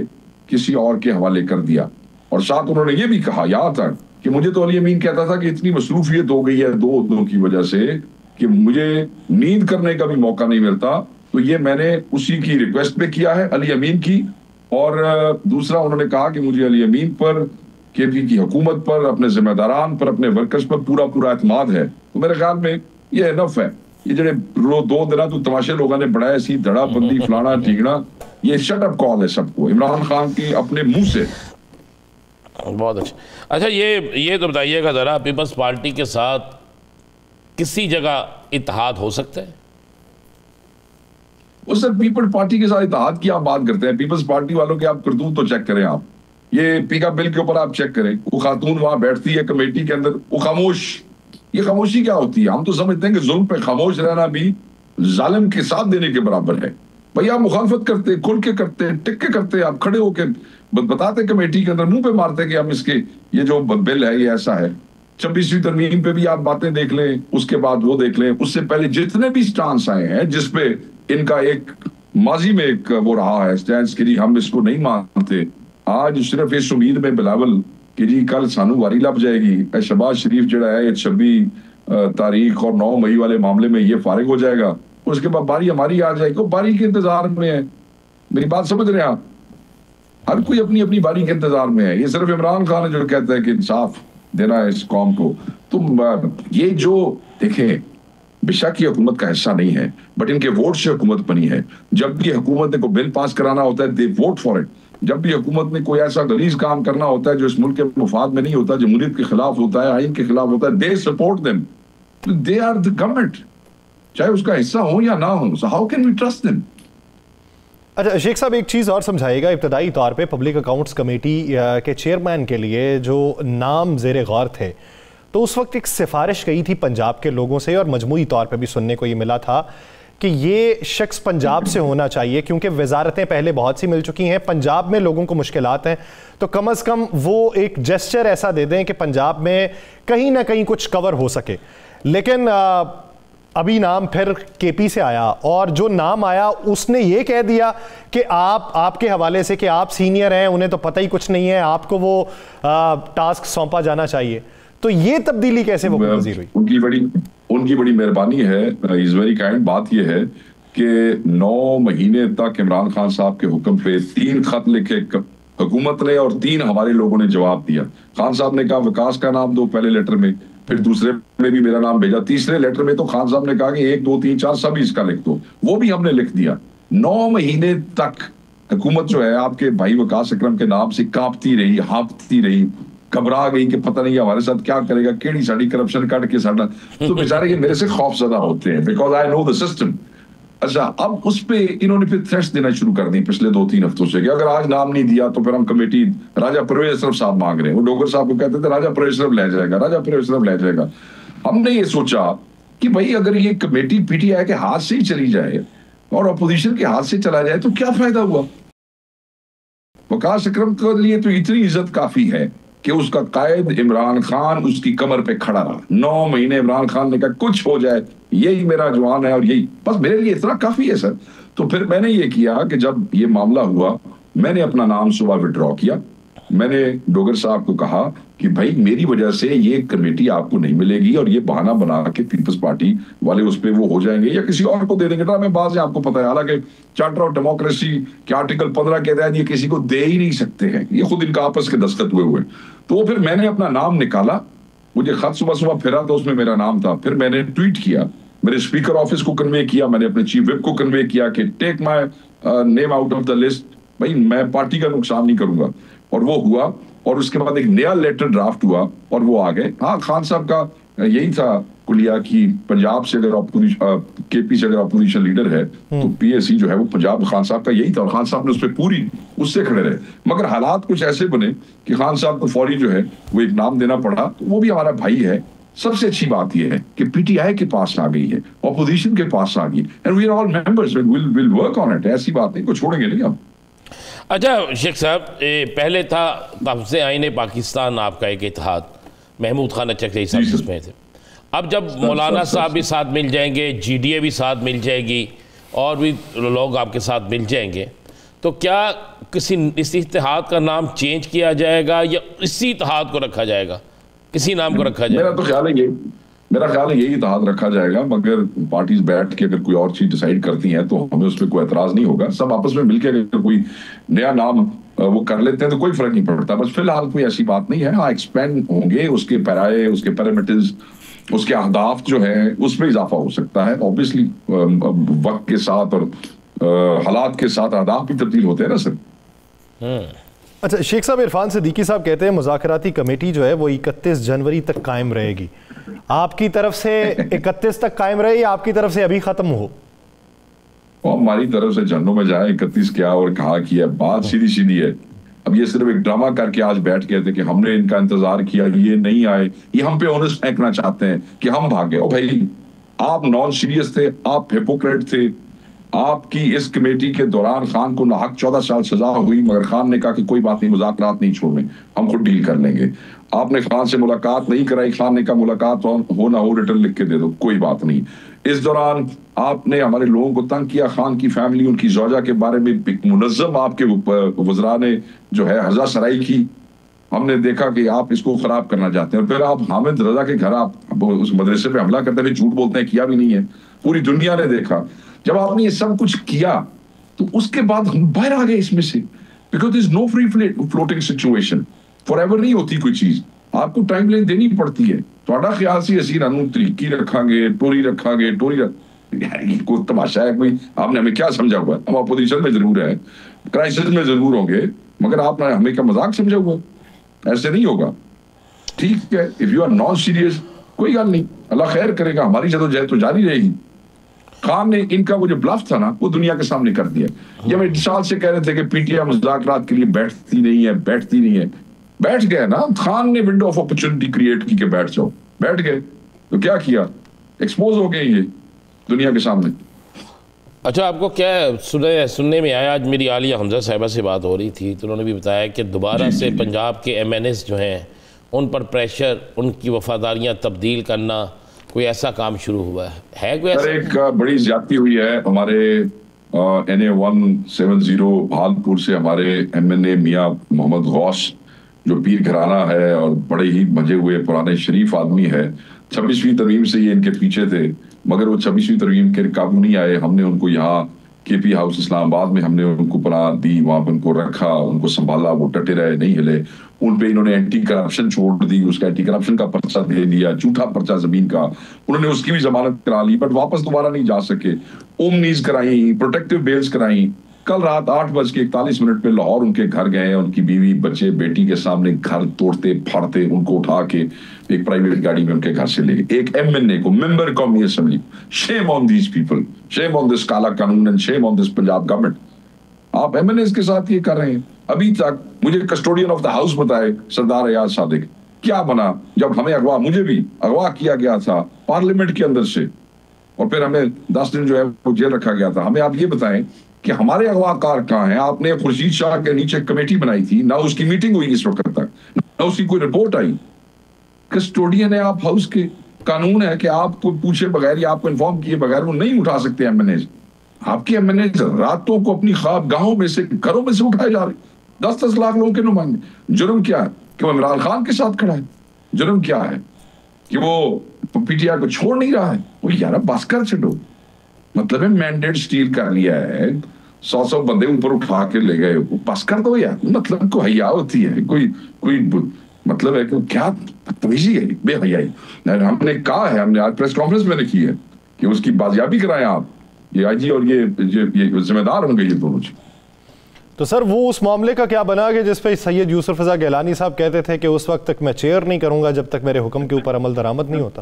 किसी और के हवाले कर दिया। और साथ उन्होंने ये भी कहा, यहाँ तक कि मुझे तो अली अमीन कहता था कि इतनी मसरूफियत हो गई है 2 ओहदों की वजह से कि मुझे नींद करने का भी मौका नहीं मिलता, तो ये मैंने उसी की रिक्वेस्ट पे किया है, अली अमीन की। और दूसरा उन्होंने कहा कि मुझे अली अमीन पर, केपी की हुकूमत पर, अपने जिम्मेदारान पर, अपने वर्कर्स पर पूरा एतमाद है। तो मेरे ख्याल में ये इनफ है। ये जड़े 2 दिन तो तमाशे लोगों ने बढ़ाया ऐसी धड़ाबंदी फलाना ठीकना, ये शट अप कॉल है सबको इमरान खान की अपने मुंह से। बहुत अच्छा, ये तो बताइएगा ज़रा, पीपल्स पार्टी के साथ किसी जगह इत्तेहाद हो सकता है? वो सर पीपल्स पार्टी के साथ इत्तेहाद की आप बात करते हैं, पीपल्स पार्टी वालों के आप करतूत तो चेक करें। आप ये पिकअप बिल के ऊपर आप चेक करें, वो खातून वहां बैठती है कमेटी के अंदर, वो खामोश। ये खामोशी क्या होती है? हम तो समझते हैं कि जुल्म पे खामोश रहना भी जालिम के साथ देने के बराबर है। भैया आप मुखालफत करते, खुल के करते, टिक के करते, आप खड़े होके बताते कमेटी के अंदर, मुंह पे मारते कि हम इसके ये जो बिल है ये ऐसा है। 26वीं तरमीम पे भी आप बातें देख लें, उसके बाद वो देख लें, उससे पहले जितने भी स्टांस आए हैं जिसपे इनका एक माजी में एक वो रहा है स्टैंस कि जी हम इसको नहीं मानते, आज सिर्फ इस उम्मीद में बिलावल कि जी कल सानू वारी लग जाएगी, शहबाज शरीफ जड़ा है 26 तारीख और 9 मई वाले मामले में ये फारिग हो जाएगा, उसके बाद बारी हमारी आ जाएगी। वो बारी के इंतजार में है। मेरी बात समझ रहे हैं आप? हर कोई अपनी अपनी बारी के इंतजार में है। ये सिर्फ इमरान खान है जो कहता है कि इंसाफ देना है इस कौम को। तो ये जो देखें, बेशक ये हुकूमत का हिस्सा नहीं है, बट इनके वोट से हुकूमत बनी है। जब भी हुकूमत ने कोई बिल पास कराना होता है, दे वोट फॉर इट। जब भी हुकूमत ने कोई ऐसा गलीज काम करना होता है जो इस मुल्क के मुफाद में नहीं होता, जमहूरियत के खिलाफ होता है, आइन के खिलाफ होता है, they support them. They are the government, चाहे उसका हिस्सा हो या ना हो। So how can we trust them? अच्छा शेख साहब, एक चीज़ और समझाइएगा। इब्तदाई तौर पे पब्लिक अकाउंट्स कमेटी के चेयरमैन के लिए जो नाम ज़ेरे गौर थे, तो उस वक्त एक सिफारिश गई थी पंजाब के लोगों से, और मजमूई तौर पे भी सुनने को ये मिला था कि ये शख्स पंजाब से होना चाहिए, क्योंकि वजारतें पहले बहुत सी मिल चुकी हैं, पंजाब में लोगों को मुश्किलात हैं, तो कम अज़ कम वो एक जेस्चर ऐसा दे दें कि पंजाब में कहीं ना कहीं कुछ कवर हो सके। लेकिन अभी नाम फिर केपी से आया, और जो नाम आया उसने ये कह दिया कि आपके हवाले से कि आप सीनियर हैं, उन्हें तो पता ही कुछ नहीं है, आपको वो टास्क सौंपा जाना चाहिए। तो ये तब्दीली कैसे वो वजीर हुई? उनकी बड़ी मेहरबानी है, इज वेरी काइंड। बात यह है कि 9 महीने तक इमरान खान साहब के हुक्म पे 3 खत लिखे हुकूमत ने, और 3 हमारे लोगों ने जवाब दिया। खान साहब ने कहा विकास का नाम दो पहले लेटर में, फिर दूसरे में भी मेरा नाम भेजा, तीसरे लेटर में तो खान साहब ने कहा कि 1 2 3 4 सभी इसका लिख दो, वो भी हमने लिख दिया। 9 महीने तक हुकूमत जो है आपके भाई वकास अकरम के नाम से कांपती रही, हाँफती रही, घबरा गई कि पता नहीं हमारे साथ क्या करेगा, केड़ी साड़ी करप्शन काट के साड़ा। तो बेचारे ये मेरे से खौफजदा होते हैं, because I know the system. अच्छा, अब उस पे इन्होंने फिर थ्रेट्स देना शुरू कर दी पिछले 2-3 हफ्तों से कि अगर आज नाम नहीं दिया तो फिर हम कमेटी राजा परवेज अशरफ साहब मांग रहे हैं। वो डोगर साहब को कहते थे राजा परवेज अशरफ ले जाएगा, राजा परवेज अशरफ ले जाएगा। हमने ये सोचा कि भाई अगर ये कमेटी पीटीआई के हाथ से ही चली जाए और अपोजिशन के हाथ से चला जाए तो क्या फायदा हुआ? वकास अकरम के लिए तो इतनी इज्जत काफी है कि उसका कायद इमरान खान उसकी कमर पे खड़ा रहा। 9 महीने इमरान खान ने कहा कुछ हो जाए, यही मेरा जवान है और यही बस मेरे लिए इतना काफी है सर। तो फिर मैंने ये किया कि जब ये मामला हुआ, मैंने अपना नाम सुबह विड्रॉ किया। मैंने डोगर साहब को कहा कि भाई मेरी वजह से ये कमेटी आपको नहीं मिलेगी, और ये बहाना बना के पीपल्स पार्टी वाले उस पर वो हो जाएंगे या किसी और को दे देंगे। ड्रामे बाज है, आपको पता है। हालांकि चार्टर ऑफ डेमोक्रेसी के आर्टिकल 15 के तहत ये किसी को दे ही नहीं सकते हैं, ये खुद इनका आपस के दस्तखत हुए। तो फिर मैंने अपना नाम निकाला, मुझे खत सुबह सुबह फिरा तो उसमें मेरा नाम था। फिर मैंने ट्वीट किया, मेरे स्पीकर ऑफिस को कन्वे किया, मैंने अपने चीफ विप को कन्वे किया कि take my name out of the list. भाई मैं पार्टी का नुकसान नहीं करूंगा। और वो हुआ, और उसके बाद एक नया लेटर ड्राफ्ट हुआ और वो आ गए। हाँ, खान साहब का यही था कुलिया कि पंजाब से अगर अपोजिशन, केपी से अगर अपोजिशन लीडर है तो पीएसी जो है वो पंजाब खान साहब का यही था, और खान साहब ने उस पर पूरी उससे खड़े रहे। मगर हालात कुछ ऐसे बने कि खान साहब को फौरी जो है वो एक नाम देना पड़ा। तो वो भी हमारा भाई है। सबसे अच्छी बात यह है कि पीटीआई के पास आ गई है, ऑपोजिशन के पास आ गई, and we are all members, will work on it. ऐसी बात नहीं, को छोड़ेंगे नहीं हम। अच्छा शेख साहब, पहले था तहफ़्ज़ुज़ आईन पाकिस्तान, आपका एक इत्तेहाद, महमूद खान चकरी साहब जिसमें थे। अब जब मौलाना साहब भी साथ मिल जाएंगे, जीडीए भी साथ मिल जाएगी, और भी लोग आपके साथ मिल जाएंगे, तो क्या इस इत्तेहाद का नाम चेंज किया जाएगा या इसी इत्तेहाद को रखा जाएगा, किसी नाम को रखा जाएगा? मेरा तो ख्याल है ये, मेरा ख्याल है यही इत्तेहाद रखा जाएगा। मगर पार्टीज बैठ के अगर कोई और चीज डिसाइड करती हैं तो हमें उस पर कोई एतराज नहीं होगा। सब आपस में मिलकर अगर कोई नया नाम वो कर लेते हैं तो कोई फर्क नहीं पड़ता। बस फिलहाल कोई ऐसी बात नहीं है। हाँ, एक्सपेंड होंगे उसके पैराए, उसके पैरामीटर्स, उसके अहदाफ जो है उसमें इजाफा हो सकता है। ऑब्वियसली वक्त के साथ और हालात के साथ अहदाफ भी तब्दील होते हैं ना सर। अच्छा शेख साहब, इरफान सिद्दीकी साहब कहते हैं मुज़ाकराती कमेटी जो है वो 31 जनवरी तक कायम रहेगी। आपकी तरफ से 31 तक कायम रहे या आपकी तरफ से अभी खत्म हो? और हमारी तरफ से जन्नों में जाए 31 क्या और कहा किया, बात सीधी सीधी है। अब ये सिर्फ एक ड्रामा करके आज बैठ गए थे कि हमने इनका इंतजार किया, ये नहीं आए, ये हम पे ऑनर्स फेंकना चाहते हैं कि हम भाग गए। ओ भाई, आप नॉन सीरियस थे, आप हिपोक्रेट थे। आपकी इस कमेटी के दौरान खान को नाहक 14 साल सजा हुई, मगर खान ने कहा कि कोई बात नहीं, मुज़ाकरात नहीं छोड़ने, हम खुद डील कर लेंगे। आपने खान से मुलाकात नहीं कराई, खान ने कहा मुलाकात हो ना हो रिटर्न लिख के दे दो, कोई बात नहीं। इस दौरान आपने हमारे लोगों को तंग किया। खान की फैमिली, उनकी ज़ौजा के बारे में मुनज़्ज़म आपके वज़रा ने जो है हज़ा सराई की। हमने देखा कि आप इसको खराब करना चाहते हैं, और फिर आप हामिद रजा के घर आप उस मदरसे पे हमला करते हैं, झूठ बोलते हैं किया भी नहीं है। पूरी दुनिया ने देखा। जब आपने ये सब कुछ किया तो उसके बाद हम बाहर आ गए इसमें से, because is no free floating situation. Forever नहीं होती कोई चीज, आपको टाइम लाइन देनी पड़ती है। थोड़ा ख्याल से असी रानू तरीकी रखांगे, टोरी रखांगे, कोई तमाशा है कोई? आपने हमें क्या समझा हुआ? हम अपोजिशन में जरूर है, क्राइसिस में जरूर होंगे, मगर आपने हमें क्या मजाक समझा हुआ? ऐसे नहीं होगा। ठीक है, if you are non serious कोई गल नहीं, अल्लाह खैर करेगा, हमारी जदोजहद तो जारी रहेगी। खान ने इनका वो जो ब्लफ था ना वो दुनिया के सामने कर दिया। जब एक साल से कह रहे थे कि पीटीआई मुज़ाकरात के लिए बैठती नहीं है, बैठ गए ना। खान ने विंडो ऑफ अपॉर्चुनिटी क्रिएट की कि बैठ जाओ, बैठ गए। तो क्या किया? एक्सपोज हो गए ये दुनिया के सामने। अच्छा, आपको क्या सुनने में आया? आज मेरी आलिया हमजा साहिबा से बात हो रही थी तो उन्होंने भी बताया कि दोबारा से पंजाब के MNAs जो हैं उन पर प्रेशर, उनकी वफादारियाँ तब्दील करना, कोई ऐसा काम शुरू हुआ है कोई ऐसा? एक बड़ी ज्यादती हुई है हमारे NA 170 भालपुर से। हमारे MNA मियाँ मोहम्मद गौस, जो पीर घराना है और बड़े ही मजे हुए पुराने शरीफ आदमी है, 26वीं तरमीम से ये इनके पीछे थे, मगर वो 26वीं तरमीम के काबू नहीं आए। हमने उनको यहाँ KP हाउस इस्लामाबाद में हमने उनको पनाह दी, वहां पर उनको रखा, उनको संभाला, वो डटे रहे, नहीं हिले। उन पे इन्होंने एंटी करप्शन छोड़ दी, उसका एंटी करप्शन का पर्चा दे दिया, झूठा पर्चा जमीन का, उन्होंने उसकी भी जमानत करा ली, बट वापस दोबारा नहीं जा सके। ओमनीज कराई, प्रोटेक्टिव बेल्स कराई। कल रात 8:41 पे लाहौर उनके घर गए, उनकी बीवी बच्चे बेटी के सामने घर तोड़ते फाड़ते उनको उठा के एक प्राइवेट गाड़ी में उनके घर से ले गए। एक MNA को, मेंबर कौमी assembly. Shame on these people, shame on this काला कानून and shame on this Punjab government. आप MNAs के साथ ये कर रहे हैं। अभी तक मुझे कस्टोडियन ऑफ द हाउस बताए सरदार अयाज सादिक, क्या बना जब हमें अगवा, मुझे भी अगवा किया गया था पार्लियामेंट के अंदर से, और फिर हमें 10 दिन जो है वो जेल रखा गया था। हमें आप ये बताएं कि हमारे अगवाकार कहाँ हैं? आपने खुर्शीद शाह के नीचे कमेटी बनाई थी, ना उसकी मीटिंग हुई इस वक्त तक, ना उसकी कोई रिपोर्ट आई। कस्टोडियन है आप हाउस के, कानून है कि आपको पूछे बगैर या आपको इन्फॉर्म किए बगैर वो नहीं उठा सकते MNAs। आपके MNAs रातों को अपनी ख्वाबगाहों में से, घरों में से उठाए जा रहे, 10-10 लाख लोगों के नुमाइंदे। जुर्म क्या है कि वो इमरान खान के साथ खड़ा है? जुर्म क्या है कि वो PTI को छोड़ नहीं रहा है? वो यार बस कर छो, मतलब है मैंडेट स्टील कर लिया है, 100 बंदे ऊपर उठा के ले गए, बस कर दो यार। मतलब को हया होती है कोई मतलब है कि क्या तमीज़ी है, बेहयाई। हमने कहा है, हमने आज प्रेस कॉन्फ्रेंस में की है कि उसकी बाजियाबी कराएं आप, ये IG और ये जिम्मेदार होंगे ये दोनों। तो सर वो उस मामले का क्या बना कि जिस पे सैयद यूसुफ रज़ा गिलानी साहब कहते थे कि उस वक्त तक मैं चेयर नहीं करूंगा जब तक मेरे हुक्म के ऊपर अमल दरामद नहीं होता?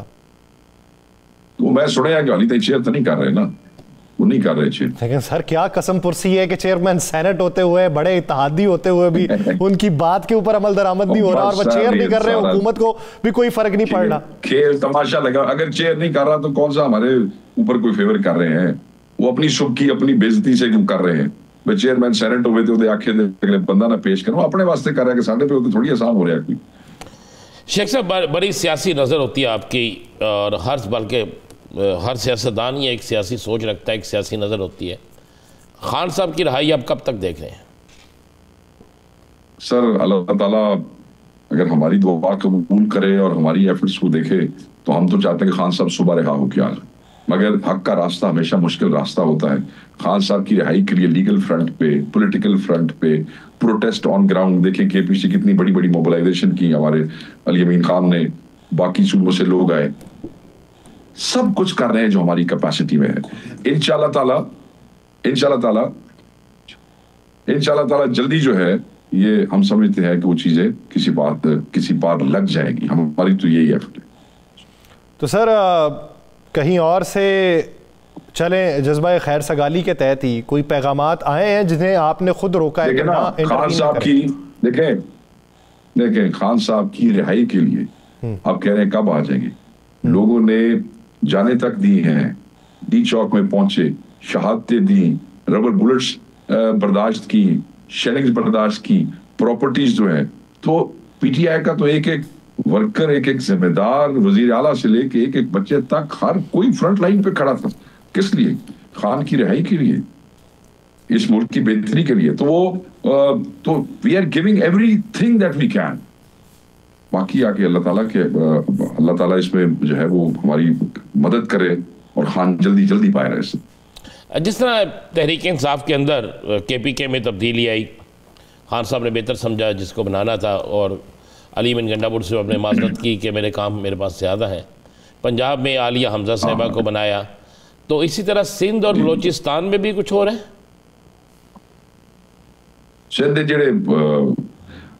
तो मैं सुना कि हाली तक चेयर तो नहीं कर रहे ना, वो नहीं कर रहे चेयर। लेकिन सर क्या कसम पुरसी है कि चेयरमैन सेनेट होते हुए, बड़े इत्तेहादी होते हुए भी उनकी बात के ऊपर अमल दरामद नहीं हो रहा और वो चेयर नहीं कर रहे, हुकूमत को भी कोई फर्क नहीं पड़ रहा। खेल तमाशा लगा, अगर चेयर नहीं कर रहा तो कौन सा हमारे ऊपर कोई फेवर कर रहे हैं? वो अपनी सुख की अपनी बेइज्जती से क्यों कर रहे हैं? चेयरमैन सेनेट हुए थे आखे अगले बंदा ना पेश करो, अपने वास्ते कर रहा है कि साढ़े पे थोड़ी आसान हो रहा है कोई। शेख साहब बड़ी सियासी नज़र होती है आपकी, और बल्कि हर सियासतदान ही एक सियासी सोच रखता है, एक सियासी नज़र होती है। खान साहब की रिहाई आप कब तक देख रहे हैं? सर अल्लाह ताला अगर हमारी दुआ कबूल करे और हमारी एफर्ट्स को देखे तो हम तो चाहते हैं कि खान साहब सुबह रिहा हो क्या, मगर हक का रास्ता हमेशा मुश्किल रास्ता होता है। खान साहब की रिहाई के लिए लीगल फ्रंट पे, पॉलिटिकल फ्रंट पे, प्रोटेस्ट ऑन ग्राउंड, देखें कि पीछे कितनी बड़ी बड़ी मोबिलाइजेशन की हमारे अली अमीन खान ने, बाकी सूबों से लोग आए, सब कुछ कर रहे हैं जो हमारी कैपेसिटी में है। इंशाल्लाह ताला जल्दी जो है ये हम समझते हैं कि वो चीजें किसी बात लग जाएगी, हमारी तो यही एफर्ट है। तो सर कहीं और से चले जज्बा खैर सगाली के तहत ही कोई पैगामात आए हैं जिन्हें आपने खुद रोका है? खान साहब की देखें खान साहब की रिहाई के लिए आप कह रहे हैं कब आ जाएंगे? लोगों ने जाने तक दी हैं, डी चौक में पहुंचे, शहादतें दी, रबर बुलेट्स बर्दाश्त की, शेलिंग्स बर्दाश्त की, प्रॉपर्टीज जो है, तो पीटीआई का तो एक एक वर्कर, एक एक जिम्मेदार, वजीर आला से लेके एक एक बच्चे तक हर कोई फ्रंट लाइन पे खड़ा था। किस लिए? खान की रिहाई के लिए, इस मुल्क की बेहतरी के लिए। तो we are giving everything that we can. बाकी आके अल्लाह ताला इसमें जो है वो हमारी मदद करे और खान जल्दी पाए रहे से। जिस तरह तहरीक इंसाफ के अंदर KPK में तब्दीली आई, खान साहब ने बेहतर समझा जिसको बनाना था, और अली बिन गंडापुर से अपने माजरत की कि मेरे काम मेरे पास ज़्यादा है। पंजाब में आलिया हमजा साहिबा को बनाया, तो इसी तरह सिंध और बलोचिस्तान में भी कुछ हो रहा है।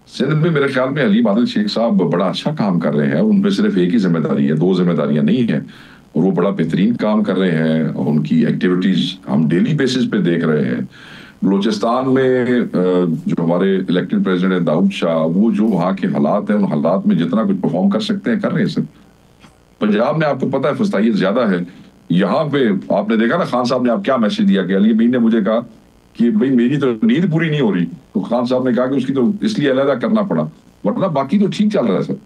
सिंध में मेरे ख्याल में अली बादल शेख साहब बड़ा अच्छा काम कर रहे हैं। उन पर सिर्फ एक ही जिम्मेदारी है, दो जिम्मेदारियां नहीं है, और वो बड़ा बेहतरीन काम कर रहे हैं। और उनकी एक्टिविटीज हम डेली बेसिस पे देख रहे हैं। बलूचिस्तान में जो हमारे इलेक्टेड प्रेसिडेंट है दाऊद शाह, वो जो वहाँ के हालात हैं, उन हालात में जितना कुछ परफॉर्म कर सकते हैं कर रहे हैं सर। पंजाब में आपको पता है फस्तायत ज्यादा है। यहाँ पे आपने देखा ना, खान साहब ने आप क्या मैसेज दिया कि अली अमीन ने मुझे कहा कि भाई मेरी तो नींद पूरी नहीं हो रही, तो खान साहब ने कहा कि उसकी तो इसलिए अलग करना पड़ा, वरना बाकी तो ठीक चल रहा है सर।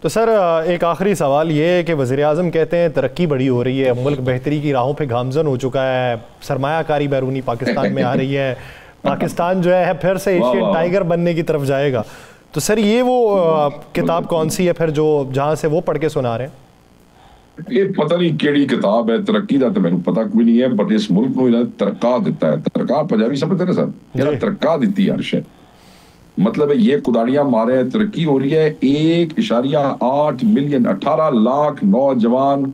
तो सर एक आखिरी सवाल ये है कि वज़ीर-ए-आज़म कहते हैं तरक्की बड़ी हो रही है, मुल्क बेहतरी की राहों पे गामजन हो चुका है, सरमायाकारी बैरूनी पाकिस्तान में आ रही है, पाकिस्तान जो है फिर से एशियन टाइगर बनने की तरफ जाएगा। तो सर ये वो किताब कौन सी है फिर जो जहाँ से वो पढ़ के सुना रहे हैं? ये पता नहीं केड़ी किताब है, तरक्की का तो मैंने पता कोई नहीं है, बट इस मुल्क को तरक्का दिता है। तरक्का पंजाबी समझते ना सर, तरक्का दी हर्ष है, मतलब है ये कुदाड़ियां मारे, तरक्की हो रही है। 1.8 मिलियन 18 लाख नौजवान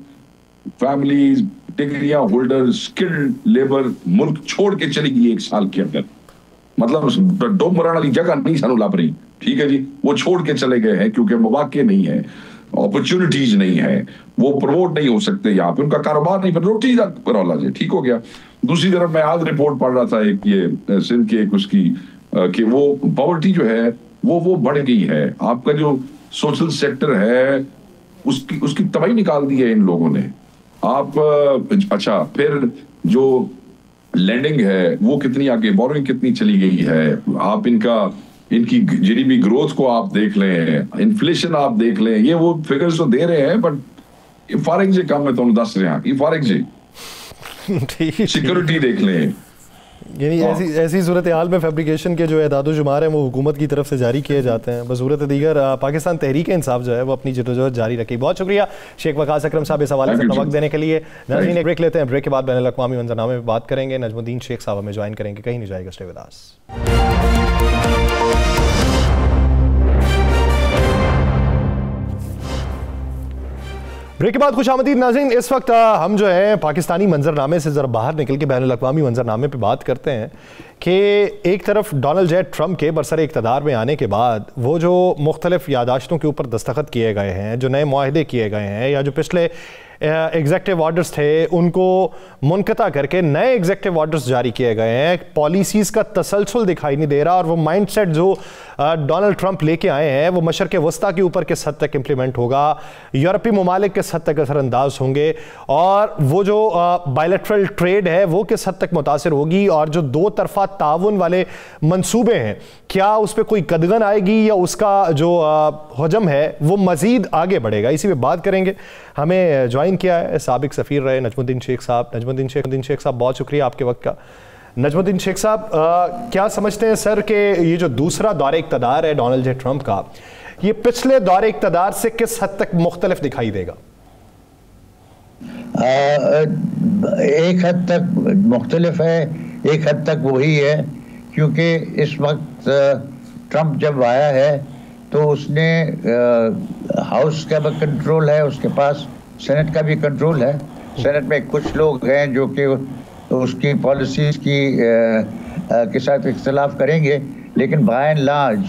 फैमिलीज, डिग्रियां होल्डर, स्किल्ड लेबर मुल्क छोड़ के चली गई 1 साल के अंदर। मतलब डोमरान वाली जगह नहीं सानू लभ रही, ठीक है जी, वो छोड़ के चले गए हैं क्योंकि मौके नहीं है, अपॉर्चुनिटीज नहीं है, वो प्रमोट नहीं हो सकते यहाँ पे, उनका कारोबार नहीं, पर रोटी का रौला जी ठीक हो गया। दूसरी तरफ मैं आज रिपोर्ट पढ़ रहा था एक ये सिंध की एक उसकी कि वो पॉवर्टी जो है वो बढ़ गई है। आपका जो सोशल सेक्टर है उसकी तबाही निकाल दी है इन लोगों ने। आप अच्छा फिर जो लैंडिंग है वो कितनी आगे, बोरिंग कितनी चली गई है। आप इनकी जीडीपी ग्रोथ को आप देख लें, इन्फ्लेशन आप देख लें, ये वो फिगर्स तो दे रहे हैं, बट फॉरेक्स जे काम में तो दस रहे हैं, फॉरेक्स जे सिक्योरिटी देख लें। यानी ऐसी सूरत हाल में फैब्रिकेशन के जो एदाद शुमार हैं वो हुकूमत की तरफ से जारी किए जाते हैं। बसूरत दीगर पाकिस्तान तहरीक इंसाफ जो है वो अपनी जदोजहद जारी रखी। बहुत शुक्रिया शेख वकास अकरम साहब इस हवाले से अपना वक्त देने के लिए। नाज़रीन एक ब्रेक लेते हैं, ब्रेक के बाद बैनुल अक़वामी मंजरनामे में बात करेंगे। नजमुद्दीन शेख साहब हमें ज्वाइन करेंगे, कहीं नहीं जाएगा, स्टे विद अस। ब्रेक के बाद खुशामदीद नाज़रीन। इस वक्त हम जो है पाकिस्तानी मंजरनामे से ज़रा बाहर निकल के बैनुल अक़वामी मंजरनामे पे बात करते हैं कि एक तरफ डोनाल्ड जे ट्रंप के बरसरे इक़्तिदार में आने के बाद वो जो मुख्तलिफ यादाश्तों के ऊपर दस्तखत किए गए हैं, जो नए मुआहदे किए गए हैं, या जो पिछले एग्जेक्टिव ऑर्डर्स थे उनको मुनक़ता करके नए एग्जेक्टिव ऑर्डर्स जारी किए गए हैं, पॉलिसीज़ का तसलसल दिखाई नहीं दे रहा। और वो माइंडसेट जो डोनाल्ड ट्रंप लेके आए हैं वो मशरक़ वस्ता के ऊपर किस हद तक इम्प्लीमेंट होगा, यूरोपीय ममालिक किस हद तक असरअंदाज होंगे, और वो जो बायलैटरल ट्रेड है वो किस हद तक मुतासिर होगी, और जो दो तरफा ताउन वाले मंसूबे हैं क्या उस पर कोई कदगन आएगी या उसका जो हजम है वो मज़ीद आगे बढ़ेगा। इसी पे बात करेंगे। हमें ज्वाइन किया है साबिक सफ़ीर रहे नजमुद्दीन शेख साहब। नजमुद्दीन शेख साहब, बहुत शुक्रिया आपके वक्त का। नजमुद्दीन शेख साहब, क्या समझते हैं सर कि ये जो दूसरा दौरे इक़्तिदार है डोनाल्ड जे ट्रंप का, ये पिछले दौरे इक़्तिदार से किस हद तक मुख्तलिफ दिखाई देगा? एक हद तक मुख्तलिफ है, एक हद तक वही है, क्योंकि इस वक्त ट्रंप जब आया है तो उसने हाउस का भी कंट्रोल है उसके पास, सेनेट का भी कंट्रोल है। सेनेट में कुछ लोग हैं जो कि उसकी पॉलिसीज़ के साथ इख्तलाफ करेंगे, लेकिन बाय एंड लार्ज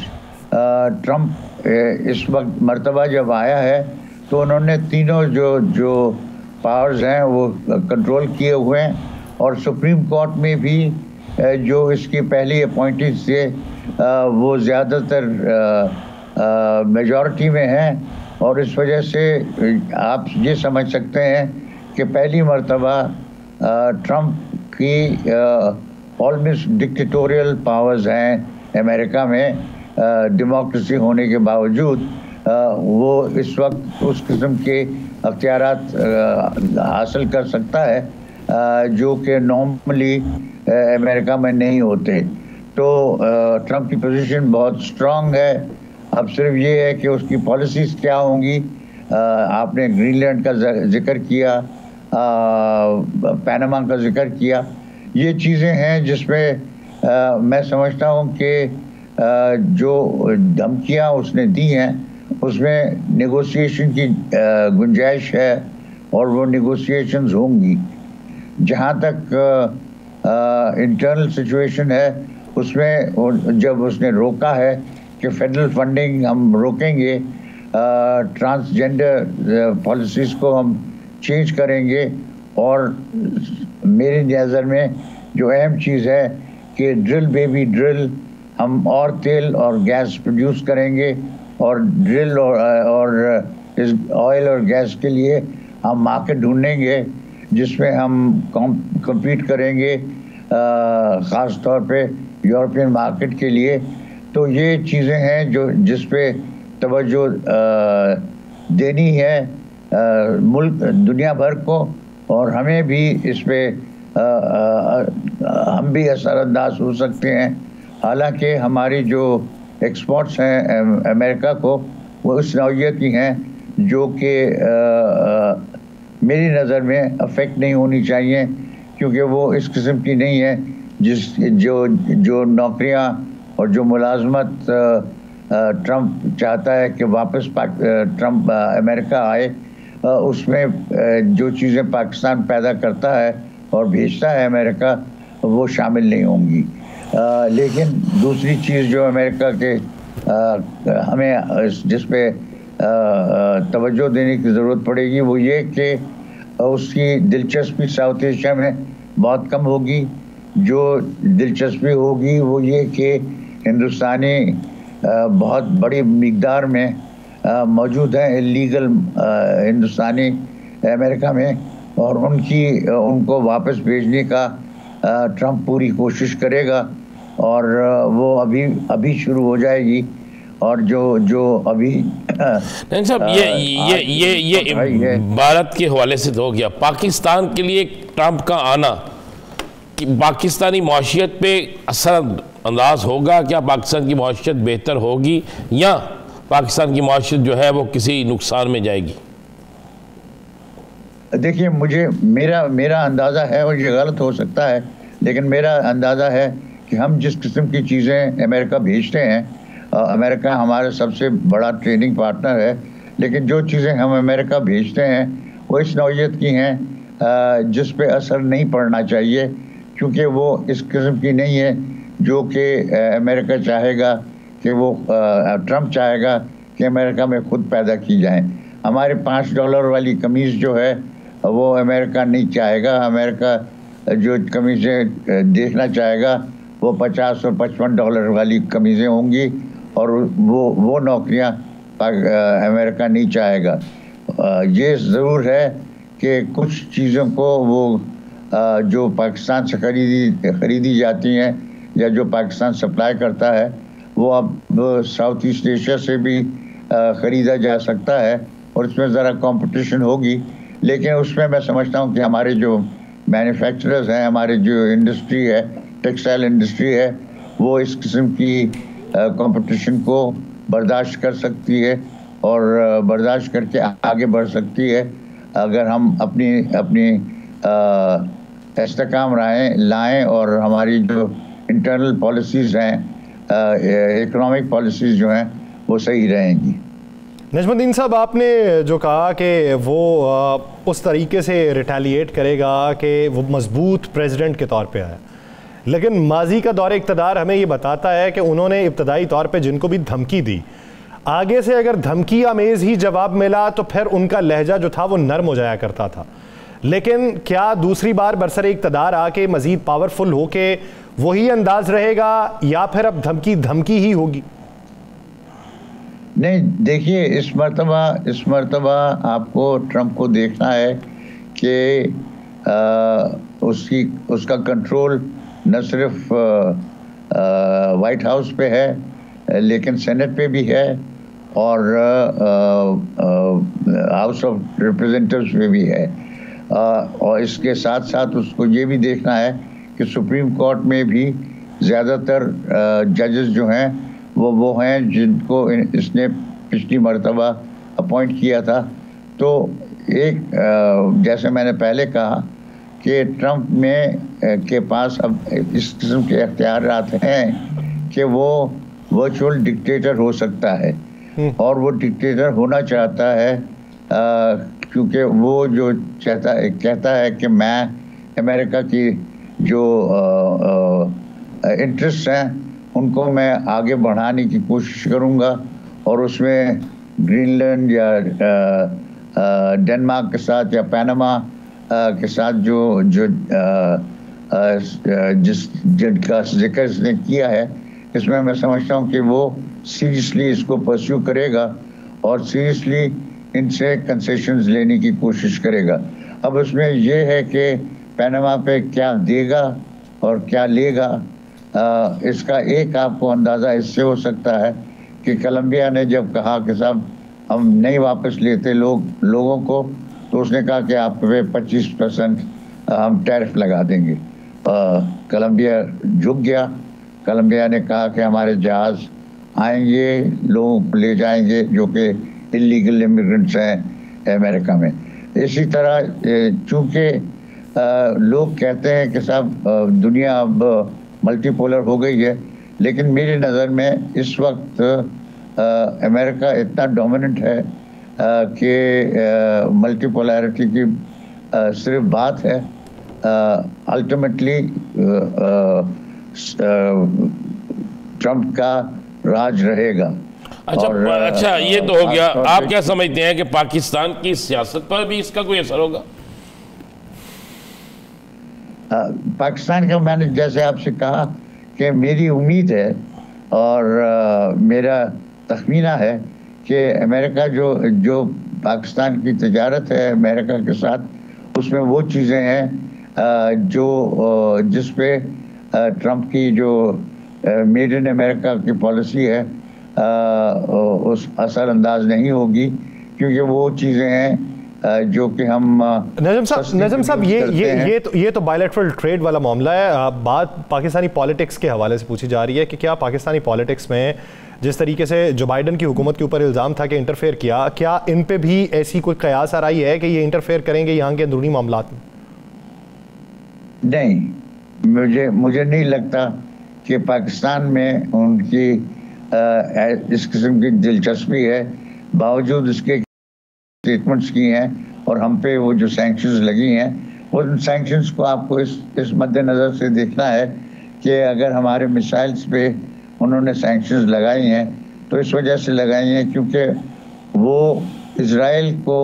ट्रंप इस वक्त मर्तबा जब आया है तो उन्होंने तीनों जो पावर्स हैं वो कंट्रोल किए हुए हैं। और सुप्रीम कोर्ट में भी जो इसकी पहली अपॉइंटीज थे वो ज़्यादातर मेजॉरिटी में हैं, और इस वजह से आप ये समझ सकते हैं कि पहली मर्तबा ट्रंप की ऑलमोस्ट डिक्टेटोरियल पावर्स हैं अमेरिका में, डेमोक्रेसी होने के बावजूद वो इस वक्त उस किस्म के अख्तियारात हासिल कर सकता है जो कि नॉर्मली अमेरिका में नहीं होते। तो ट्रंप की पोजीशन बहुत स्ट्रांग है। अब सिर्फ ये है कि उसकी पॉलिसीज़ क्या होंगी। आपने ग्रीनलैंड का जिक्र किया, पनामा का जिक्र किया, ये चीज़ें हैं जिसमें मैं समझता हूँ कि जो धमकियाँ उसने दी हैं उसमें नेगोशिएशन की गुंजाइश है, और वो नेगोशिएशंस होंगी। जहाँ तक इंटरनल सिचुएशन है उसमें जब उसने रोका है कि फेडरल फंडिंग हम रोकेंगे, ट्रांसजेंडर पॉलिसीज़ को हम चेंज करेंगे, और मेरी नज़र में जो अहम चीज़ है कि ड्रिल बेबी ड्रिल, हम और तेल और गैस प्रोड्यूस करेंगे, और ड्रिल और इस ऑयल और गैस के लिए हम मार्केट ढूंढेंगे जिसमें हम कम्पीट करेंगे, ख़ास तौर पे यूरोपियन मार्केट के लिए। तो ये चीज़ें हैं जो जिस पे तवज्जो देनी है मुल्क दुनिया भर को, और हमें भी इस पे हम भी असरअंदाज हो सकते हैं। हालांकि हमारी जो एक्सपोर्ट्स हैं अमेरिका को वो इस नौइयत की हैं जो कि मेरी नज़र में अफेक्ट नहीं होनी चाहिए, क्योंकि वो इस किस्म की नहीं है जो नौकरियां और जो मुलाजमत ट्रंप चाहता है कि वापस ट्रंप अमेरिका आए, उसमें जो चीज़ें पाकिस्तान पैदा करता है और भेजता है अमेरिका वो शामिल नहीं होंगी। लेकिन दूसरी चीज़ जो अमेरिका के हमें जिस पे तवज्जो देने की ज़रूरत पड़ेगी वो ये कि उसकी दिलचस्पी साउथ एशिया में बहुत कम होगी। जो दिलचस्पी होगी वो ये कि हिंदुस्तानी बहुत बड़ी मिक़दार में मौजूद हैं इलीगल हिंदुस्तानी अमेरिका में, और उनको वापस भेजने का ट्रंप पूरी कोशिश करेगा, और वो अभी शुरू हो जाएगी। और जो अभी नहीं साहब, ये भारत के हवाले से तो हो गया। पाकिस्तान के लिए ट्रंप का आना कि पाकिस्तानी माशियत पे असर अंदाज होगा? क्या पाकिस्तान की माशियत बेहतर होगी या पाकिस्तान की माशियत जो है वो किसी नुकसान में जाएगी? देखिए, मेरा अंदाज़ा है, और ये गलत हो सकता है, लेकिन मेरा अंदाज़ा है कि हम जिस किस्म की चीज़ें अमेरिका भेजते हैं, अमेरिका हमारा सबसे बड़ा ट्रेडिंग पार्टनर है, लेकिन जो चीज़ें हम अमेरिका भेजते हैं वो इस नौइयत की हैं जिस पे असर नहीं पड़ना चाहिए, क्योंकि वो इस किस्म की नहीं है जो कि अमेरिका चाहेगा कि वो ट्रम्प चाहेगा कि अमेरिका में खुद पैदा की जाए। हमारे $5 वाली कमीज़ जो है वो अमेरिका नहीं चाहेगा। अमेरिका जो कमीज़ें देखना चाहेगा वो $50 और $55 वाली कमीज़ें होंगी, और वो नौकरियां अमेरिका नहीं चाहेगा। ये ज़रूर है कि कुछ चीज़ों को वो जो पाकिस्तान से खरीदी जाती हैं या जो पाकिस्तान सप्लाई करता है वो अब साउथ ईस्ट एशिया से भी ख़रीदा जा सकता है, और उसमें ज़रा कंपटीशन होगी। लेकिन उसमें मैं समझता हूँ कि हमारे जो मैन्युफैक्चरर्स हैं, हमारे जो इंडस्ट्री है, टेक्सटाइल इंडस्ट्री है, वो इस किस्म की कंपटीशन को बर्दाश्त कर सकती है और बर्दाश्त करके आगे बढ़ सकती है, अगर हम अपनी इस्तेकाम लाएं और हमारी जो इंटरनल पॉलिसीज़ हैं, इकोनॉमिक पॉलिसीज़ जो हैं वो सही रहेंगी। नजमुद्दीन साहब, आपने जो कहा कि वो उस तरीके से रिटेलिएट करेगा कि वो मजबूत प्रेसिडेंट के तौर पे आया, लेकिन माजी का दौर इक़्तिदार हमें ये बताता है कि उन्होंने इब्तदाई तौर पे जिनको भी धमकी दी, आगे से अगर धमकी आमेज़ ही जवाब मिला तो फिर उनका लहजा जो था वो नर्म हो जाया करता था। लेकिन क्या दूसरी बार बरसरे इक़्तिदार आके मज़ीद पावरफुल होके वही अंदाज रहेगा, या फिर अब धमकी ही होगी? नहीं, देखिए, इस मर्तबा आपको ट्रंप को देखना है कि उसका कंट्रोल न सिर्फ वाइट हाउस पे है लेकिन सेनेट पे भी है, और हाउस ऑफ रिप्रेजेंटेटिव्स पे भी है, और इसके साथ साथ उसको ये भी देखना है कि सुप्रीम कोर्ट में भी ज़्यादातर जजेस जो हैं वो हैं जिनको इसने पिछली मर्तबा अपॉइंट किया था। तो एक जैसे मैंने पहले कहा कि ट्रंप के पास अब इस किस्म के अख्तियारात हैं कि वो वर्चुअल डिक्टेटर हो सकता है, और वो डिक्टेटर होना चाहता है क्योंकि वो जो कहता है कि मैं अमेरिका की जो इंटरेस्ट हैं उनको मैं आगे बढ़ाने की कोशिश करूंगा, और उसमें ग्रीनलैंड या डेनमार्क के साथ या पनामा के साथ जिनका जिक्र इसने किया है, इसमें मैं समझता हूँ कि वो सीरियसली इसको परस्यू करेगा और सीरियसली इनसे कंसेशंस लेने की कोशिश करेगा। अब उसमें ये है कि पनामा पे क्या देगा और क्या लेगा, इसका एक आपको अंदाज़ा इससे हो सकता है कि कोलंबिया ने जब कहा कि साहब हम नहीं वापस लेते लोगों को, तो उसने कहा कि आप पे 25% हम टैरिफ लगा देंगे। कोलंबिया झुक गया। कोलंबिया ने कहा कि हमारे जहाज़ आएंगे, लोगों को ले जाएंगे जो कि इलीगल इमिग्रेंट्स हैं अमेरिका में। इसी तरह चूँकि लोग कहते हैं कि साहब दुनिया अब मल्टीपोलर हो गई है, लेकिन मेरी नज़र में इस वक्त अमेरिका इतना डोमिनेंट है कि मल्टीपोलैरिटी की सिर्फ बात है। अल्टीमेटली ट्रंप का राज रहेगा। अच्छा, ये तो हो गया। आप क्या समझते हैं कि पाकिस्तान की सियासत पर भी इसका कोई असर होगा? पाकिस्तान का मैंने जैसे आपसे कहा कि मेरी उम्मीद है और मेरा तखमीना है कि अमेरिका जो पाकिस्तान की तजारत है अमेरिका के साथ, उसमें वो चीज़ें हैं जिस पे ट्रंप की जो मेड इन अमेरिका की पॉलिसी है उस असरअंदाज नहीं होगी, क्योंकि वो चीज़ें हैं जो कि हम नजम साहब ये तो बायलैटरल ट्रेड वाला मामला है। बात पाकिस्तानी पॉलिटिक्स के हवाले से पूछी जा रही है कि क्या पाकिस्तानी पॉलिटिक्स में जिस तरीके से जो बाइडन की हुकूमत के ऊपर इल्ज़ाम था कि इंटरफेयर किया, क्या इन पे भी ऐसी कोई कयास आ रही है कि ये इंटरफेयर करेंगे यहाँ के अंदरूनी मामलात में? नहीं, मुझे नहीं लगता कि पाकिस्तान में उनकी इस किस्म की दिलचस्पी है, बावजूद इसके स्टेटमेंट्स की हैं और हम पे वो जो सैंक्शंस लगी हैं, वो सैंक्शंस को आपको इस मद्देनज़र से देखना है कि अगर हमारे मिसाइल्स पे उन्होंने सैंक्शंस लगाई हैं तो इस वजह से लगाई हैं क्योंकि वो इज़राइल को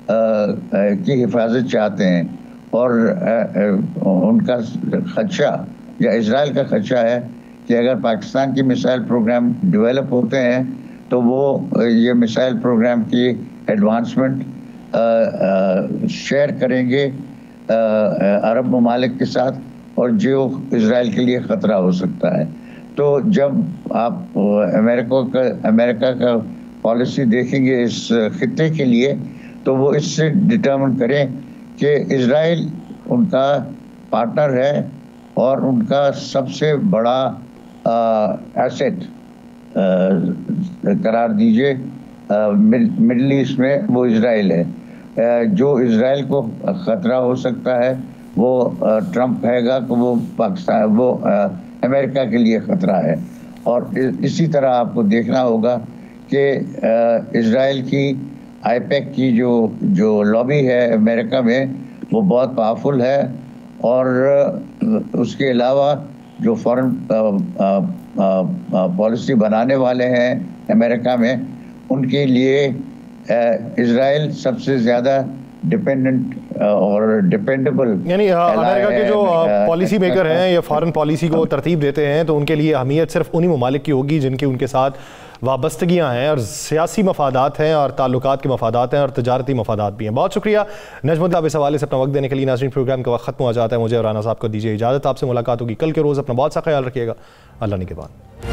की हिफाजत चाहते हैं और उनका खदशा या इज़राइल का खदशा है कि अगर पाकिस्तान की मिसाइल प्रोग्राम डेवलप होते हैं तो वो ये मिसाइल प्रोग्राम की एडवांसमेंट शेयर करेंगे अरब ममालिक के साथ और जो इज़राइल के लिए ख़तरा हो सकता है। तो जब आप अमेरिका का पॉलिसी देखेंगे इस खित्ते के लिए तो वो इससे डिटर्मिन करें कि इज़राइल उनका पार्टनर है और उनका सबसे बड़ा एसेट करार दीजिए मिडल ईस्ट में वो इज़राइल है। जो इज़राइल को ख़तरा हो सकता है वो ट्रंप कहेगा कि वो पाकिस्तान वो अमेरिका के लिए ख़तरा है। और इसी तरह आपको देखना होगा कि इज़राइल की आईपैक की जो लॉबी है अमेरिका में वो बहुत पावरफुल है और उसके अलावा जो फॉरेन पॉलिसी बनाने वाले हैं अमेरिका में उनके लिए इज़राइल सबसे ज़्यादा डिपेंडेंट और डिपेंडेबल, यानी अमेरिका के जो पॉलिसी मेकर हैं या फॉरेन पॉलिसी को तरतीब देते हैं तो उनके लिए अहमियत सिर्फ उन्हीं ममालिक की होगी जिनकी उनके साथ वाबस्तगियाँ हैं और सियासी मफादात हैं और ताल्लुकात के मफादात हैं और तजारती मफादात भी हैं। बहुत शुक्रिया नजमुद्दीन, आप इस हवाले से अपना वक्त देने के लिए। नाज़रीन, प्रोग्राम का वक्त खत्म हो जाता है, मुझे और राना साहब को दीजिए इजाज़त। आपसे मुलाकात होगी कल के रोज़। अपना बहुत सा ख्याल रखिएगा। अल्लाह निगहबान।